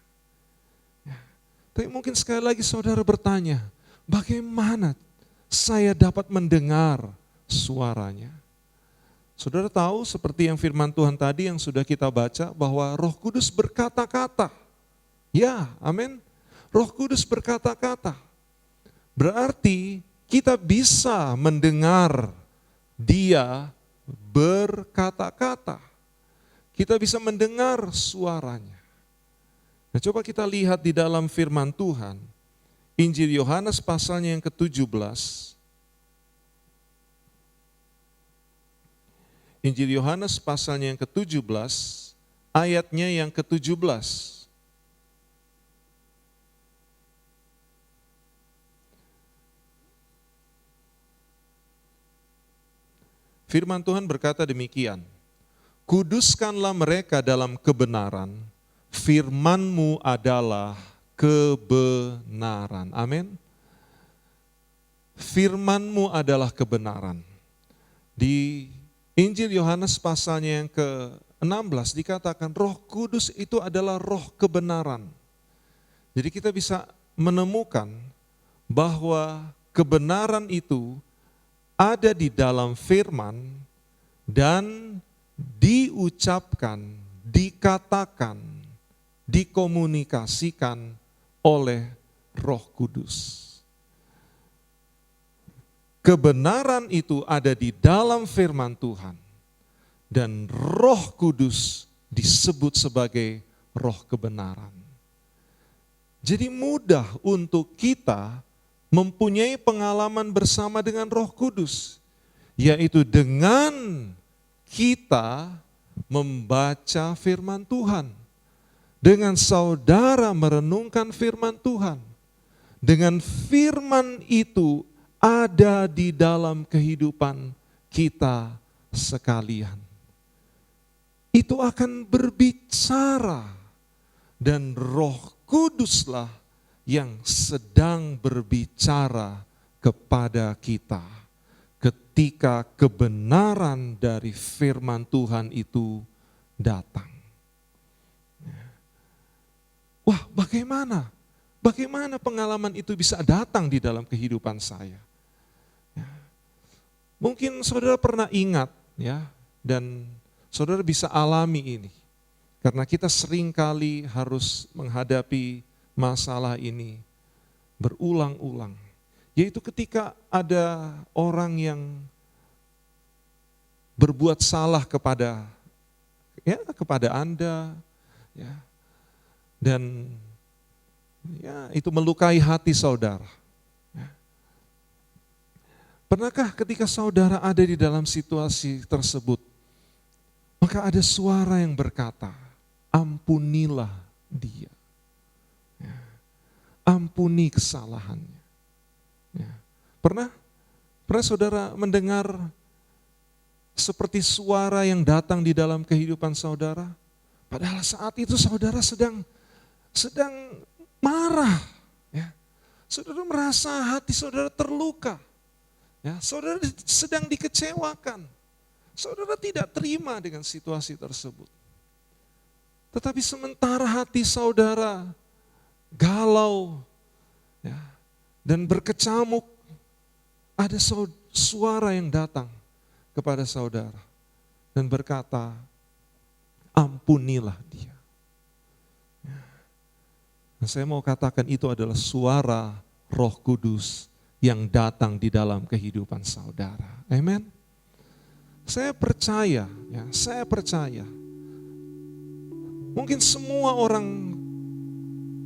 Tapi mungkin sekali lagi saudara bertanya, bagaimana saya dapat mendengar suaranya? Saudara tahu seperti yang firman Tuhan tadi yang sudah kita baca, bahwa Roh Kudus berkata-kata. Ya, amin. Roh Kudus berkata-kata. Berarti kita bisa mendengar Dia berkata-kata. Kita bisa mendengar suaranya. Nah, coba kita lihat di dalam firman Tuhan, Injil Yohanes pasalnya yang ke-17. Injil Yohanes pasalnya yang ke-17, ayatnya yang ke-17. Firman Tuhan berkata demikian, kuduskanlah mereka dalam kebenaran, firman-Mu adalah kebenaran. Amin. Firman-Mu adalah kebenaran. Di Injil Yohanes pasalnya yang ke-16 dikatakan Roh Kudus itu adalah roh kebenaran. Jadi kita bisa menemukan bahwa kebenaran itu ada di dalam firman dan diucapkan, dikatakan, dikomunikasikan oleh Roh Kudus. Kebenaran itu ada di dalam firman Tuhan dan Roh Kudus disebut sebagai roh kebenaran. Jadi mudah untuk kita mempunyai pengalaman bersama dengan Roh Kudus. yaitu dengan kita membaca firman Tuhan. Dengan saudara merenungkan firman Tuhan. Dengan firman itu ada di dalam kehidupan kita sekalian. Itu akan berbicara dan Roh Kuduslah yang sedang berbicara kepada kita ketika kebenaran dari firman Tuhan itu datang. Wah, bagaimana? Bagaimana pengalaman itu bisa datang di dalam kehidupan saya? Mungkin saudara pernah ingat ya, dan saudara bisa alami ini. Karena kita seringkali harus menghadapi masalah ini berulang-ulang. Yaitu ketika ada orang yang berbuat salah kepada Anda, ya, dan ya, itu melukai hati saudara. Ya. Pernahkah ketika saudara ada di dalam situasi tersebut, maka ada suara yang berkata, ampunilah dia. Ya. Ampuni kesalahannya. Ya. Pernah saudara mendengar seperti suara yang datang di dalam kehidupan saudara? Padahal saat itu saudara sedang marah, ya. Saudara merasa hati saudara terluka, ya. Saudara sedang dikecewakan, saudara tidak terima dengan situasi tersebut. Tetapi sementara hati saudara galau, ya, dan berkecamuk, ada suara yang datang kepada saudara dan berkata, ampunilah dia. Nah, saya mau katakan itu adalah suara Roh Kudus yang datang di dalam kehidupan saudara. Amen. Saya percaya, ya, saya percaya. Mungkin semua orang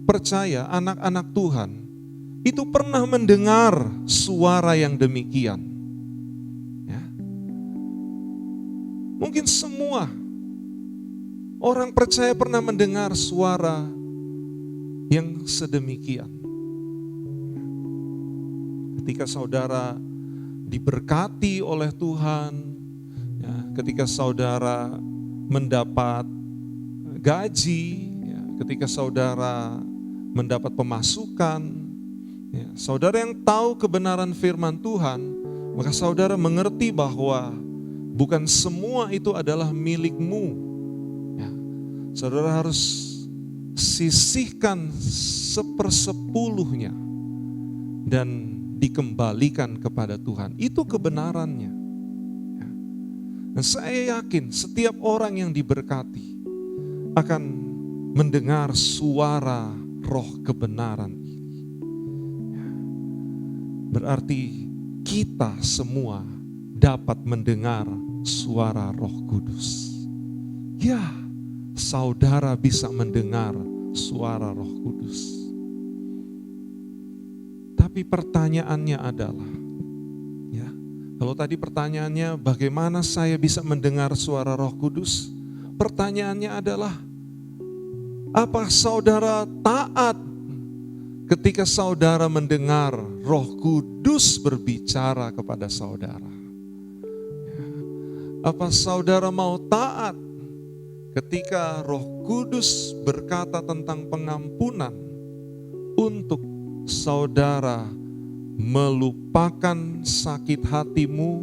percaya, anak-anak Tuhan, itu pernah mendengar suara yang demikian. Ya. Mungkin semua orang percaya pernah mendengar suara yang sedemikian. Ketika saudara diberkati oleh Tuhan, ya, ketika saudara mendapat gaji, ya, ketika saudara mendapat pemasukan, ya, saudara yang tahu kebenaran firman Tuhan, maka saudara mengerti bahwa bukan semua itu adalah milikmu. Ya, saudara harus sisihkan 1/10 dan dikembalikan kepada Tuhan. Itu kebenarannya. Ya. Dan saya yakin setiap orang yang diberkati akan mendengar suara roh kebenaran ini. Ya. Berarti kita semua dapat mendengar suara Roh Kudus. Ya, saudara bisa mendengar suara Roh Kudus. Tapi pertanyaannya adalah, ya, kalau tadi pertanyaannya bagaimana saya bisa mendengar suara Roh Kudus? Pertanyaannya adalah, apa saudara taat ketika saudara mendengar Roh Kudus berbicara kepada saudara? Ya. Apa saudara mau taat ketika Roh Kudus berkata tentang pengampunan untuk saudara melupakan sakit hatimu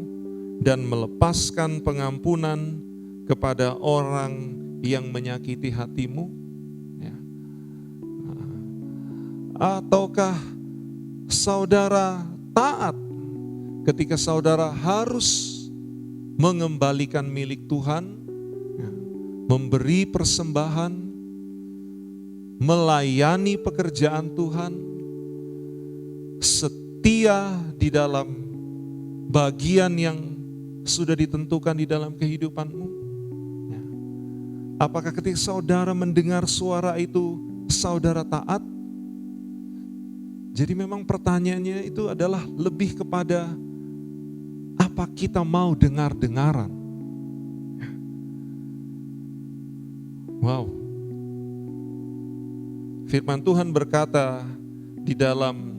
dan melepaskan pengampunan kepada orang yang menyakiti hatimu? Ya. Ataukah saudara taat ketika saudara harus mengembalikan milik Tuhan, memberi persembahan, melayani pekerjaan Tuhan, setia di dalam bagian yang sudah ditentukan di dalam kehidupanmu? Ya. Apakah ketika saudara mendengar suara itu, saudara taat? Jadi memang pertanyaannya itu adalah lebih kepada Apa kita mau dengar-dengaran? Wow. Firman Tuhan berkata di dalam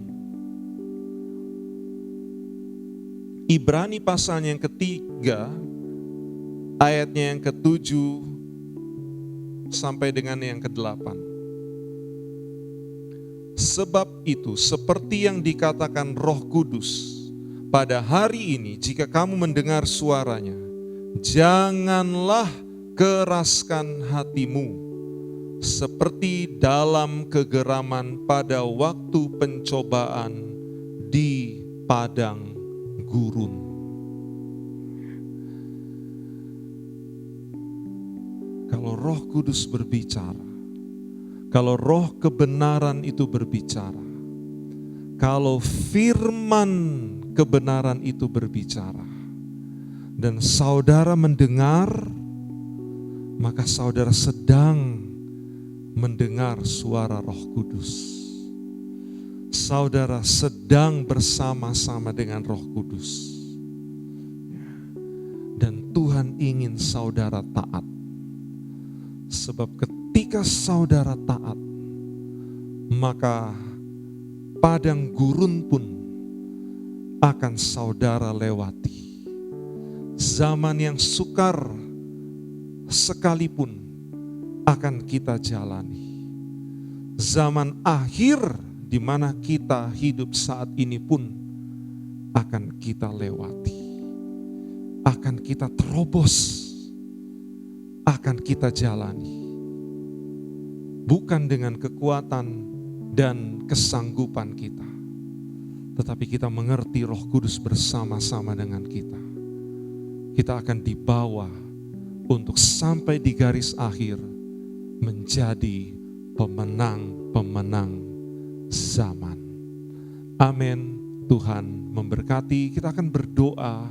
Ibrani pasalnya yang ketiga, ayatnya yang ke-7 sampai dengan yang ke-8. Sebab itu, seperti yang dikatakan Roh Kudus, pada hari ini jika kamu mendengar suaranya, janganlah keraskan hatimu, seperti dalam kegeraman pada waktu pencobaan di padang gurun. Kalau Roh Kudus berbicara, kalau Roh kebenaran itu berbicara, kalau firman kebenaran itu berbicara, dan saudara mendengar, maka saudara sedang mendengar suara Roh Kudus. Saudara sedang bersama-sama dengan Roh Kudus. Dan Tuhan ingin saudara taat. Sebab ketika saudara taat, maka padang gurun pun akan saudara lewati. Zaman yang sukar sekalipun akan kita jalani. Zaman akhir di mana kita hidup saat ini pun akan kita lewati. Akan kita terobos. Akan kita jalani. Bukan dengan kekuatan dan kesanggupan kita. Tetapi kita mengerti Roh Kudus bersama-sama dengan kita. Kita akan dibawa untuk sampai di garis akhir menjadi pemenang-pemenang zaman. Amin. Tuhan memberkati. Kita akan berdoa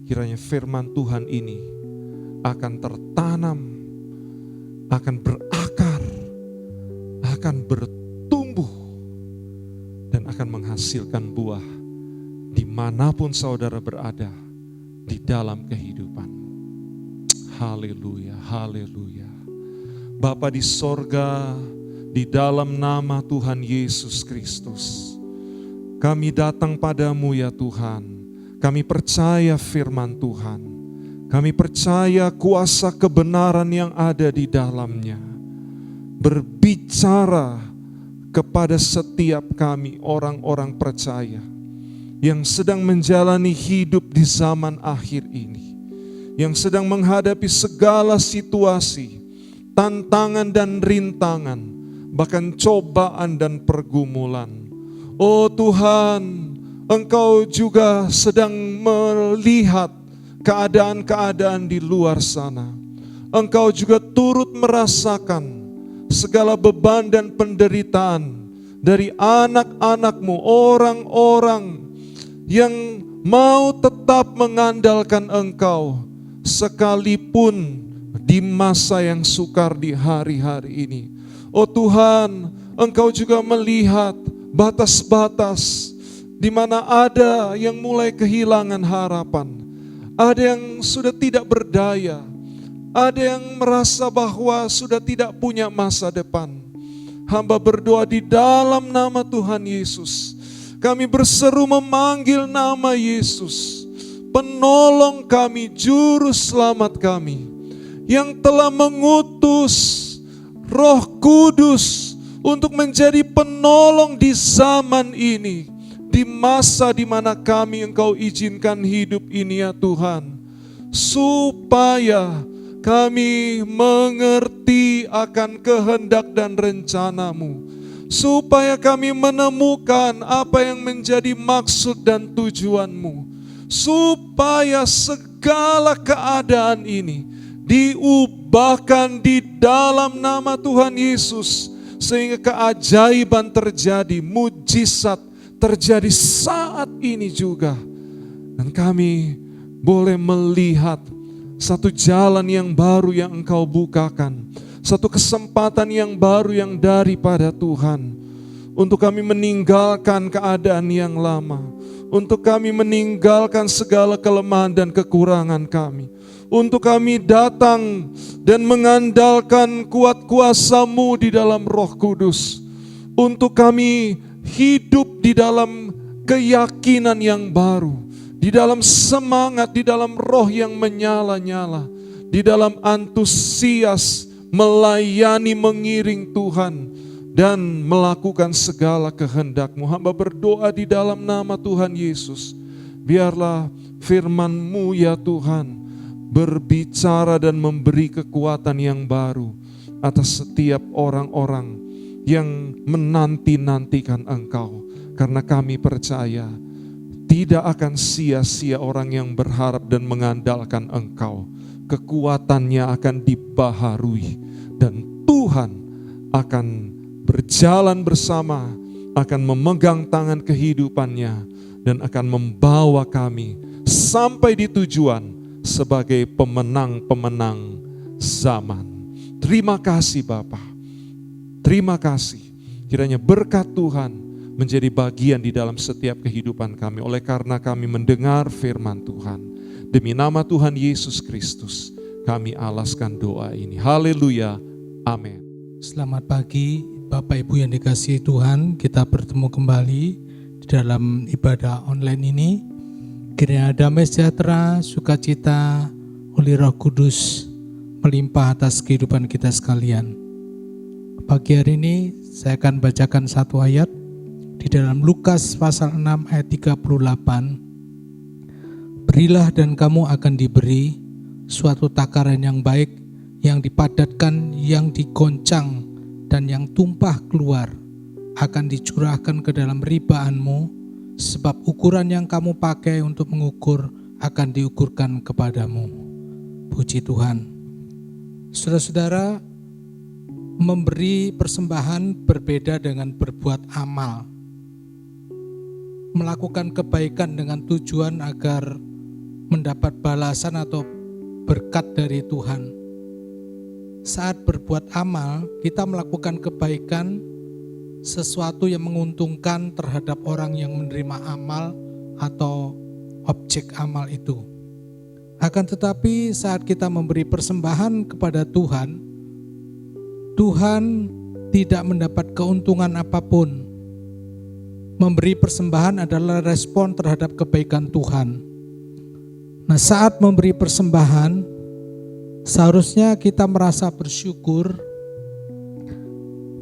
kiranya firman Tuhan ini akan tertanam, akan berakar, akan bertumbuh, dan akan menghasilkan buah dimanapun saudara berada di dalam kehidupan. Haleluya, haleluya. Bapa di sorga, di dalam nama Tuhan Yesus Kristus, kami datang padamu ya Tuhan. Kami percaya firman Tuhan. Kami percaya kuasa kebenaran yang ada di dalamnya. Berbicara kepada setiap kami orang-orang percaya yang sedang menjalani hidup di zaman akhir ini. Yang sedang menghadapi segala situasi, tantangan dan rintangan, bahkan cobaan dan pergumulan. Oh Tuhan, Engkau juga sedang melihat keadaan-keadaan di luar sana. Engkau juga turut merasakan segala beban dan penderitaan dari anak-anak-Mu, orang-orang yang mau tetap mengandalkan Engkau sekalipun di masa yang sukar di hari-hari ini. Oh Tuhan, Engkau juga melihat batas-batas di mana ada yang mulai kehilangan harapan. Ada yang sudah tidak berdaya. Ada yang merasa bahwa sudah tidak punya masa depan. Hamba berdoa di dalam nama Tuhan Yesus. Kami berseru memanggil nama Yesus, penolong kami, juru selamat kami, yang telah mengutus Roh Kudus untuk menjadi penolong di zaman ini. Di masa di mana kami Engkau izinkan hidup ini ya Tuhan. Supaya kami mengerti akan kehendak dan rencana-Mu. Supaya kami menemukan apa yang menjadi maksud dan tujuan-Mu. Supaya segala keadaan ini diubahkan di dalam nama Tuhan Yesus. Sehingga keajaiban terjadi, mujizat terjadi saat ini juga. Dan kami boleh melihat satu jalan yang baru yang Engkau bukakan. Satu kesempatan yang baru yang daripada Tuhan. Untuk kami meninggalkan keadaan yang lama. untuk kami meninggalkan segala kelemahan dan kekurangan kami, untuk kami datang dan mengandalkan kuat kuasa-Mu di dalam Roh Kudus, untuk kami hidup di dalam keyakinan yang baru, di dalam semangat, di dalam roh yang menyala-nyala, di dalam antusias melayani, mengiring Tuhan, dan melakukan segala kehendak-Mu. Hamba berdoa di dalam nama Tuhan Yesus, biarlah firman-Mu ya Tuhan berbicara dan memberi kekuatan yang baru atas setiap orang-orang yang menanti-nantikan Engkau. Karena kami percaya tidak akan sia-sia orang yang berharap dan mengandalkan Engkau. Kekuatannya akan dibaharui dan Tuhan akan berjalan bersama, akan memegang tangan kehidupannya dan akan membawa kami sampai di tujuan sebagai pemenang-pemenang zaman. Terima kasih Bapa. Terima kasih. Kiranya berkat Tuhan menjadi bagian di dalam setiap kehidupan kami. Oleh karena kami mendengar firman Tuhan. Demi nama Tuhan Yesus Kristus kami alaskan doa ini. Haleluya. Amin. Selamat pagi Bapak Ibu yang dikasihi Tuhan, kita bertemu kembali di dalam ibadah online ini. Kiranya damai sejahtera, sukacita oleh Roh Kudus melimpah atas kehidupan kita sekalian. Pagi hari ini saya akan bacakan satu ayat di dalam Lukas pasal 6 ayat 38. Berilah dan kamu akan diberi suatu takaran yang baik, yang dipadatkan, yang digoncang, dan yang tumpah keluar akan dicurahkan ke dalam ribaanmu, sebab ukuran yang kamu pakai untuk mengukur akan diukurkan kepadamu. Puji Tuhan. Saudara-saudara, memberi persembahan berbeda dengan berbuat amal. Melakukan kebaikan dengan tujuan agar mendapat balasan atau berkat dari Tuhan. Saat berbuat amal, kita melakukan kebaikan, sesuatu yang menguntungkan terhadap orang yang menerima amal atau objek amal itu. Akan tetapi saat kita memberi persembahan kepada Tuhan, Tuhan tidak mendapat keuntungan apapun. Memberi persembahan adalah respon terhadap kebaikan Tuhan. Nah, saat memberi persembahan, seharusnya kita merasa bersyukur,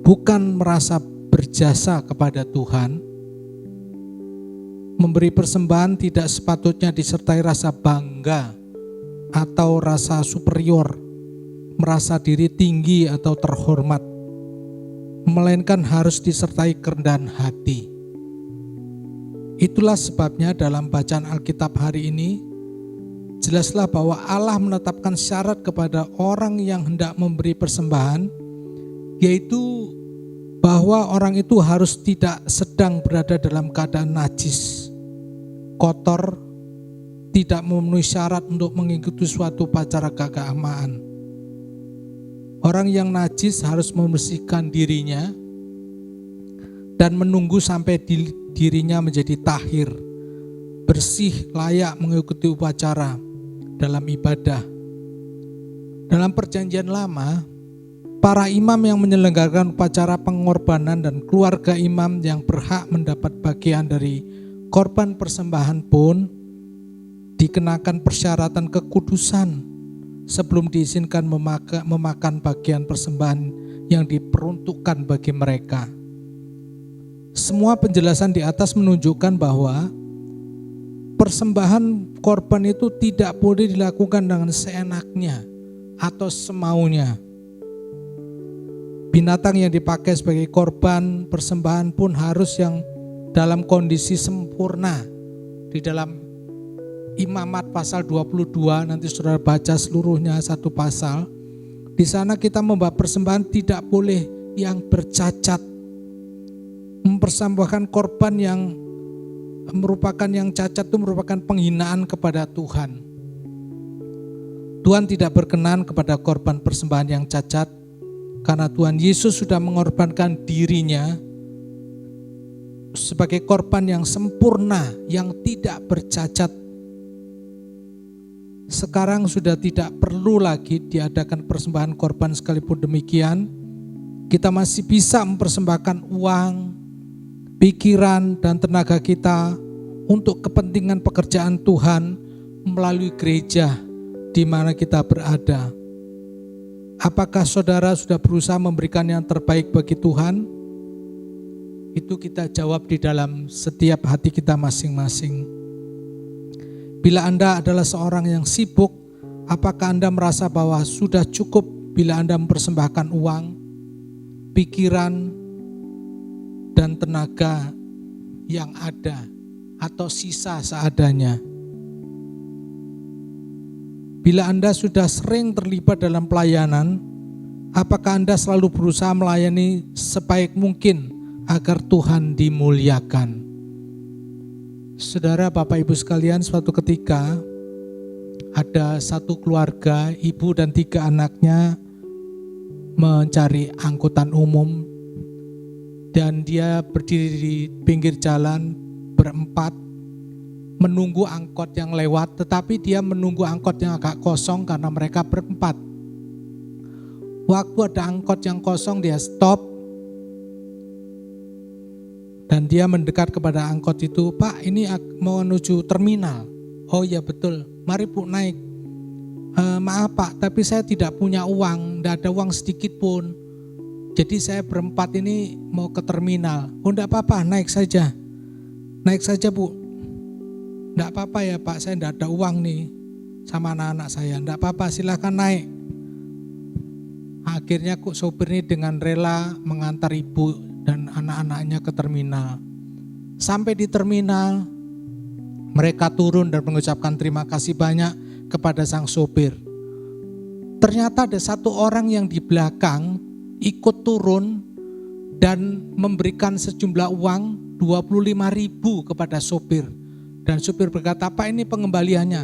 bukan merasa berjasa kepada Tuhan. Memberi persembahan tidak sepatutnya disertai rasa bangga atau rasa superior, merasa diri tinggi atau terhormat, melainkan harus disertai kerendahan hati. Itulah sebabnya dalam bacaan Alkitab hari ini, jelaslah bahwa Allah menetapkan syarat kepada orang yang hendak memberi persembahan, yaitu bahwa orang itu harus tidak sedang berada dalam keadaan najis, kotor, tidak memenuhi syarat untuk mengikuti suatu upacara keagamaan. Orang yang najis harus membersihkan dirinya dan menunggu sampai dirinya menjadi tahir, bersih, layak mengikuti upacara dalam ibadah. Dalam perjanjian lama, para imam yang menyelenggarakan upacara pengorbanan dan keluarga imam yang berhak mendapat bagian dari korban persembahan pun dikenakan persyaratan kekudusan sebelum diizinkan memakan bagian persembahan yang diperuntukkan bagi mereka. Semua penjelasan di atas menunjukkan bahwa persembahan korban itu tidak boleh dilakukan dengan seenaknya atau semaunya. Binatang yang dipakai sebagai korban persembahan pun harus yang dalam kondisi sempurna. Di dalam Imamat pasal 22, nanti saudara baca seluruhnya satu pasal. Di sana kita membawa persembahan tidak boleh yang bercacat. Mempersembahkan korban yang merupakan yang cacat itu merupakan penghinaan kepada Tuhan. Tuhan tidak berkenan kepada korban persembahan yang cacat, karena Tuhan Yesus sudah mengorbankan dirinya sebagai korban yang sempurna, yang tidak bercacat. Sekarang sudah tidak perlu lagi diadakan persembahan korban. Sekalipun demikian, kita masih bisa mempersembahkan uang, pikiran, dan tenaga kita untuk kepentingan pekerjaan Tuhan melalui gereja di mana kita berada. Apakah saudara sudah berusaha memberikan yang terbaik bagi Tuhan? Itu kita jawab di dalam setiap hati kita masing-masing. Bila Anda adalah seorang yang sibuk, apakah Anda merasa bahwa sudah cukup bila Anda mempersembahkan uang, pikiran, dan tenaga yang ada atau sisa seadanya? Bila Anda sudah sering terlibat dalam pelayanan, apakah Anda selalu berusaha melayani sebaik mungkin agar Tuhan dimuliakan? Saudara, Bapak Ibu sekalian, suatu ketika ada satu keluarga, ibu dan 3 anaknya mencari angkutan umum, dan dia berdiri di pinggir jalan berempat menunggu angkot yang lewat, tetapi dia menunggu angkot yang agak kosong karena mereka berempat. Waktu ada angkot yang kosong, dia stop dan dia mendekat kepada angkot itu. Pak, ini mau menuju terminal. Oh ya betul, mari Bu naik. Maaf Pak, tapi saya tidak punya uang, tidak ada uang sedikit pun. Jadi saya berempat ini mau ke terminal. Oh enggak apa-apa, naik saja. Naik saja Bu. Enggak apa-apa ya Pak, saya enggak ada uang nih sama anak-anak saya. Enggak apa-apa, silakan naik. Akhirnya kok sopir ini dengan rela mengantar ibu dan anak-anaknya ke terminal. Sampai di terminal, mereka turun dan mengucapkan terima kasih banyak kepada sang sopir. Ternyata ada satu orang yang di belakang ikut turun dan memberikan sejumlah uang 25.000 kepada sopir. Dan sopir berkata, Pak, ini pengembaliannya.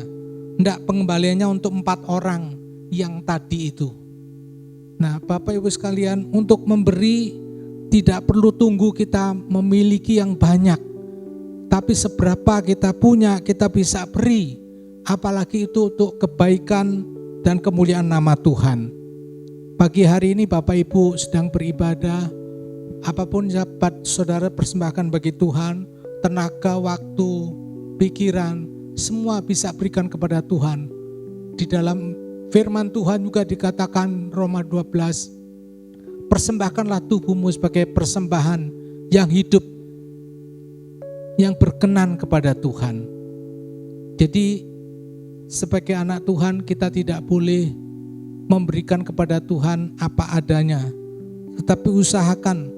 Enggak, pengembaliannya untuk 4 orang yang tadi itu. Nah, Bapak Ibu sekalian, untuk memberi tidak perlu tunggu kita memiliki yang banyak, tapi seberapa kita punya kita bisa beri, apalagi itu untuk kebaikan dan kemuliaan nama Tuhan. Pagi hari ini Bapak Ibu sedang beribadah, apapun dapat saudara persembahkan bagi Tuhan, tenaga, waktu, pikiran, semua bisa berikan kepada Tuhan. Di dalam firman Tuhan juga dikatakan Roma 12, persembahkanlah tubuhmu sebagai persembahan yang hidup, yang berkenan kepada Tuhan. Jadi sebagai anak Tuhan kita tidak boleh memberikan kepada Tuhan apa adanya, tetapi usahakan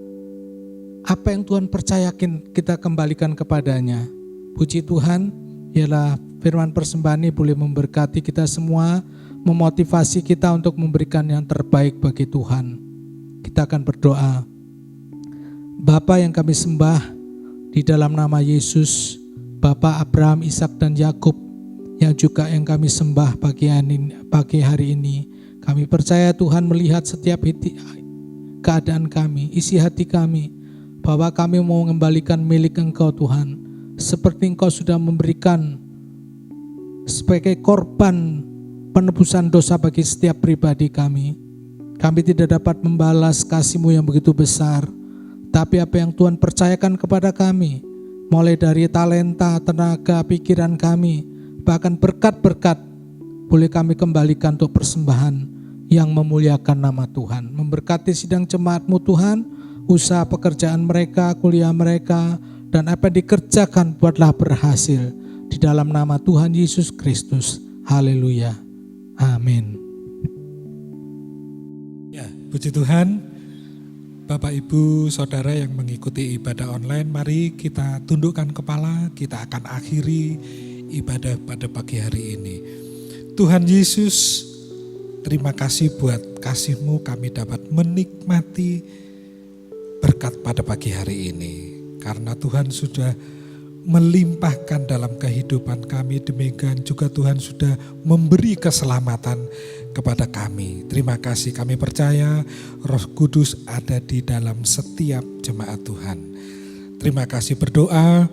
apa yang Tuhan percayakan kita kembalikan kepadanya. Puji Tuhan, ialah firman persembahan ini boleh memberkati kita semua, memotivasi kita untuk memberikan yang terbaik bagi Tuhan. Kita akan berdoa. Bapa yang kami sembah di dalam nama Yesus, Bapa Abraham, Ishak dan Yakub, yang juga yang kami sembah pagi hari ini. Kami percaya Tuhan melihat setiap keadaan kami, isi hati kami, bahwa kami mau mengembalikan milik Engkau Tuhan, seperti Engkau sudah memberikan sebagai korban penebusan dosa bagi setiap pribadi kami. Kami tidak dapat membalas kasih-Mu yang begitu besar, tapi apa yang Tuhan percayakan kepada kami, mulai dari talenta, tenaga, pikiran kami, bahkan berkat-berkat, boleh kami kembalikan untuk persembahan yang memuliakan nama Tuhan. Memberkati sidang jemaat-Mu Tuhan, usaha pekerjaan mereka, kuliah mereka, dan apa yang dikerjakan buatlah berhasil. Di dalam nama Tuhan Yesus Kristus. Haleluya. Amin. Puji Tuhan, Bapak Ibu Saudara yang mengikuti ibadah online, mari kita tundukkan kepala, kita akan akhiri ibadah pada pagi hari ini. Tuhan Yesus, terima kasih buat kasih-Mu kami dapat menikmati berkat pada pagi hari ini. Karena Tuhan sudah melimpahkan dalam kehidupan kami, demikian juga Tuhan sudah memberi keselamatan kepada kami. Terima kasih, kami percaya Roh Kudus ada di dalam setiap jemaat Tuhan. Terima kasih berdoa,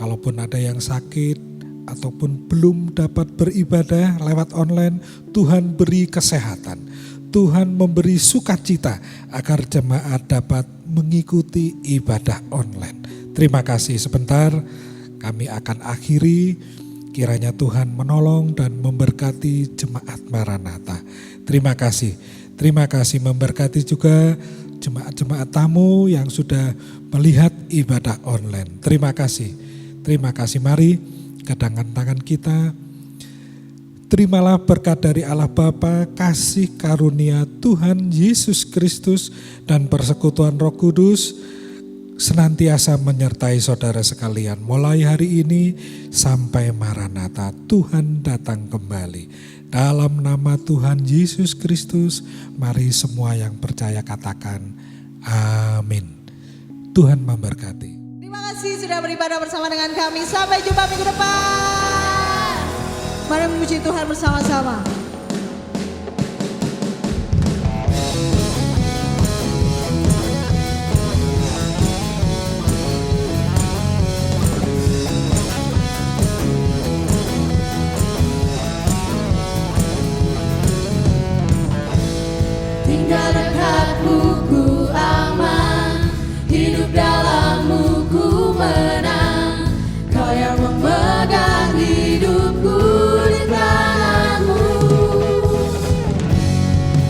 kalaupun ada yang sakit ataupun belum dapat beribadah lewat online, Tuhan beri kesehatan. Tuhan memberi sukacita agar jemaat dapat mengikuti ibadah online. Terima kasih, sebentar kami akan akhiri. Kiranya Tuhan menolong dan memberkati jemaat Maranatha. Terima kasih memberkati juga jemaat-jemaat tamu yang sudah melihat ibadah online. Terima kasih, mari kedangkan tangan kita. Terimalah berkat dari Allah Bapa, kasih karunia Tuhan Yesus Kristus dan persekutuan Roh Kudus senantiasa menyertai saudara sekalian mulai hari ini sampai Maranatha, Tuhan datang kembali. Dalam nama Tuhan Yesus Kristus, mari semua yang percaya katakan amin. Tuhan memberkati. Terima kasih sudah beribadah bersama dengan kami. Sampai jumpa minggu depan. Mari memuji Tuhan bersama-sama. Tinggal dekatmu ku aman, hidup dalammu ku menang. Kau yang memegang hidupku di tanganmu.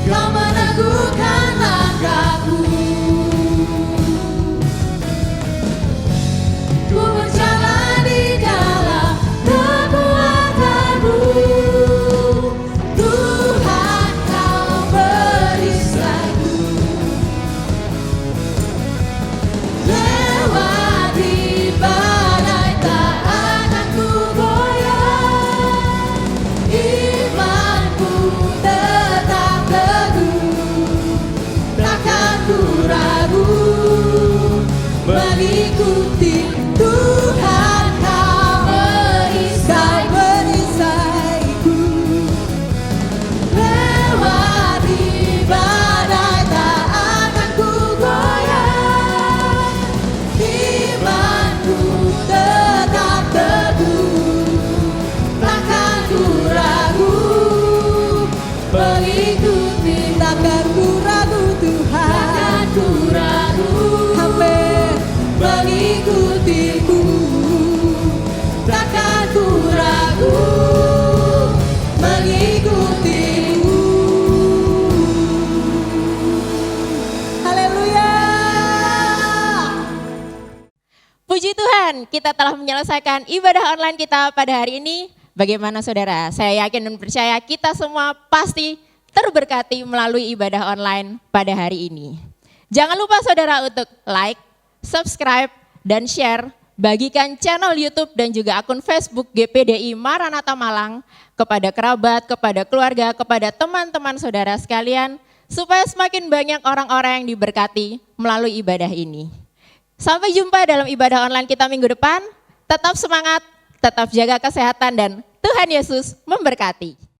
Kau meneguhkan langkahku. Ku berjalan di dalam kekuatanmu. Tuhan, kau perisaiku. Lewati badai tak akan ku goyah. Imanku tetap teguh, takkan ku ragu mengikuti Tuhan. Kau perisaiku. Lewati badai tak akan ku goyah. Imanku tetap teguh, takkan ku ragu mengikuti. Takkan ku ragu Tuhan, takkan ku ragu. Amin. Mengikutimu, takkan ku ragu mengikutimu. Haleluya. Puji Tuhan, kita telah menyelesaikan ibadah online kita pada hari ini. Bagaimana saudara? Saya yakin dan percaya kita semua pasti terberkati melalui ibadah online pada hari ini. Jangan lupa saudara untuk like, subscribe, dan share. Bagikan channel YouTube dan juga akun Facebook GPDI Maranatha Malang kepada kerabat, kepada keluarga, kepada teman-teman saudara sekalian, supaya semakin banyak orang-orang yang diberkati melalui ibadah ini. Sampai jumpa dalam ibadah online kita minggu depan. Tetap semangat, tetap jaga kesehatan, dan Tuhan Yesus memberkati.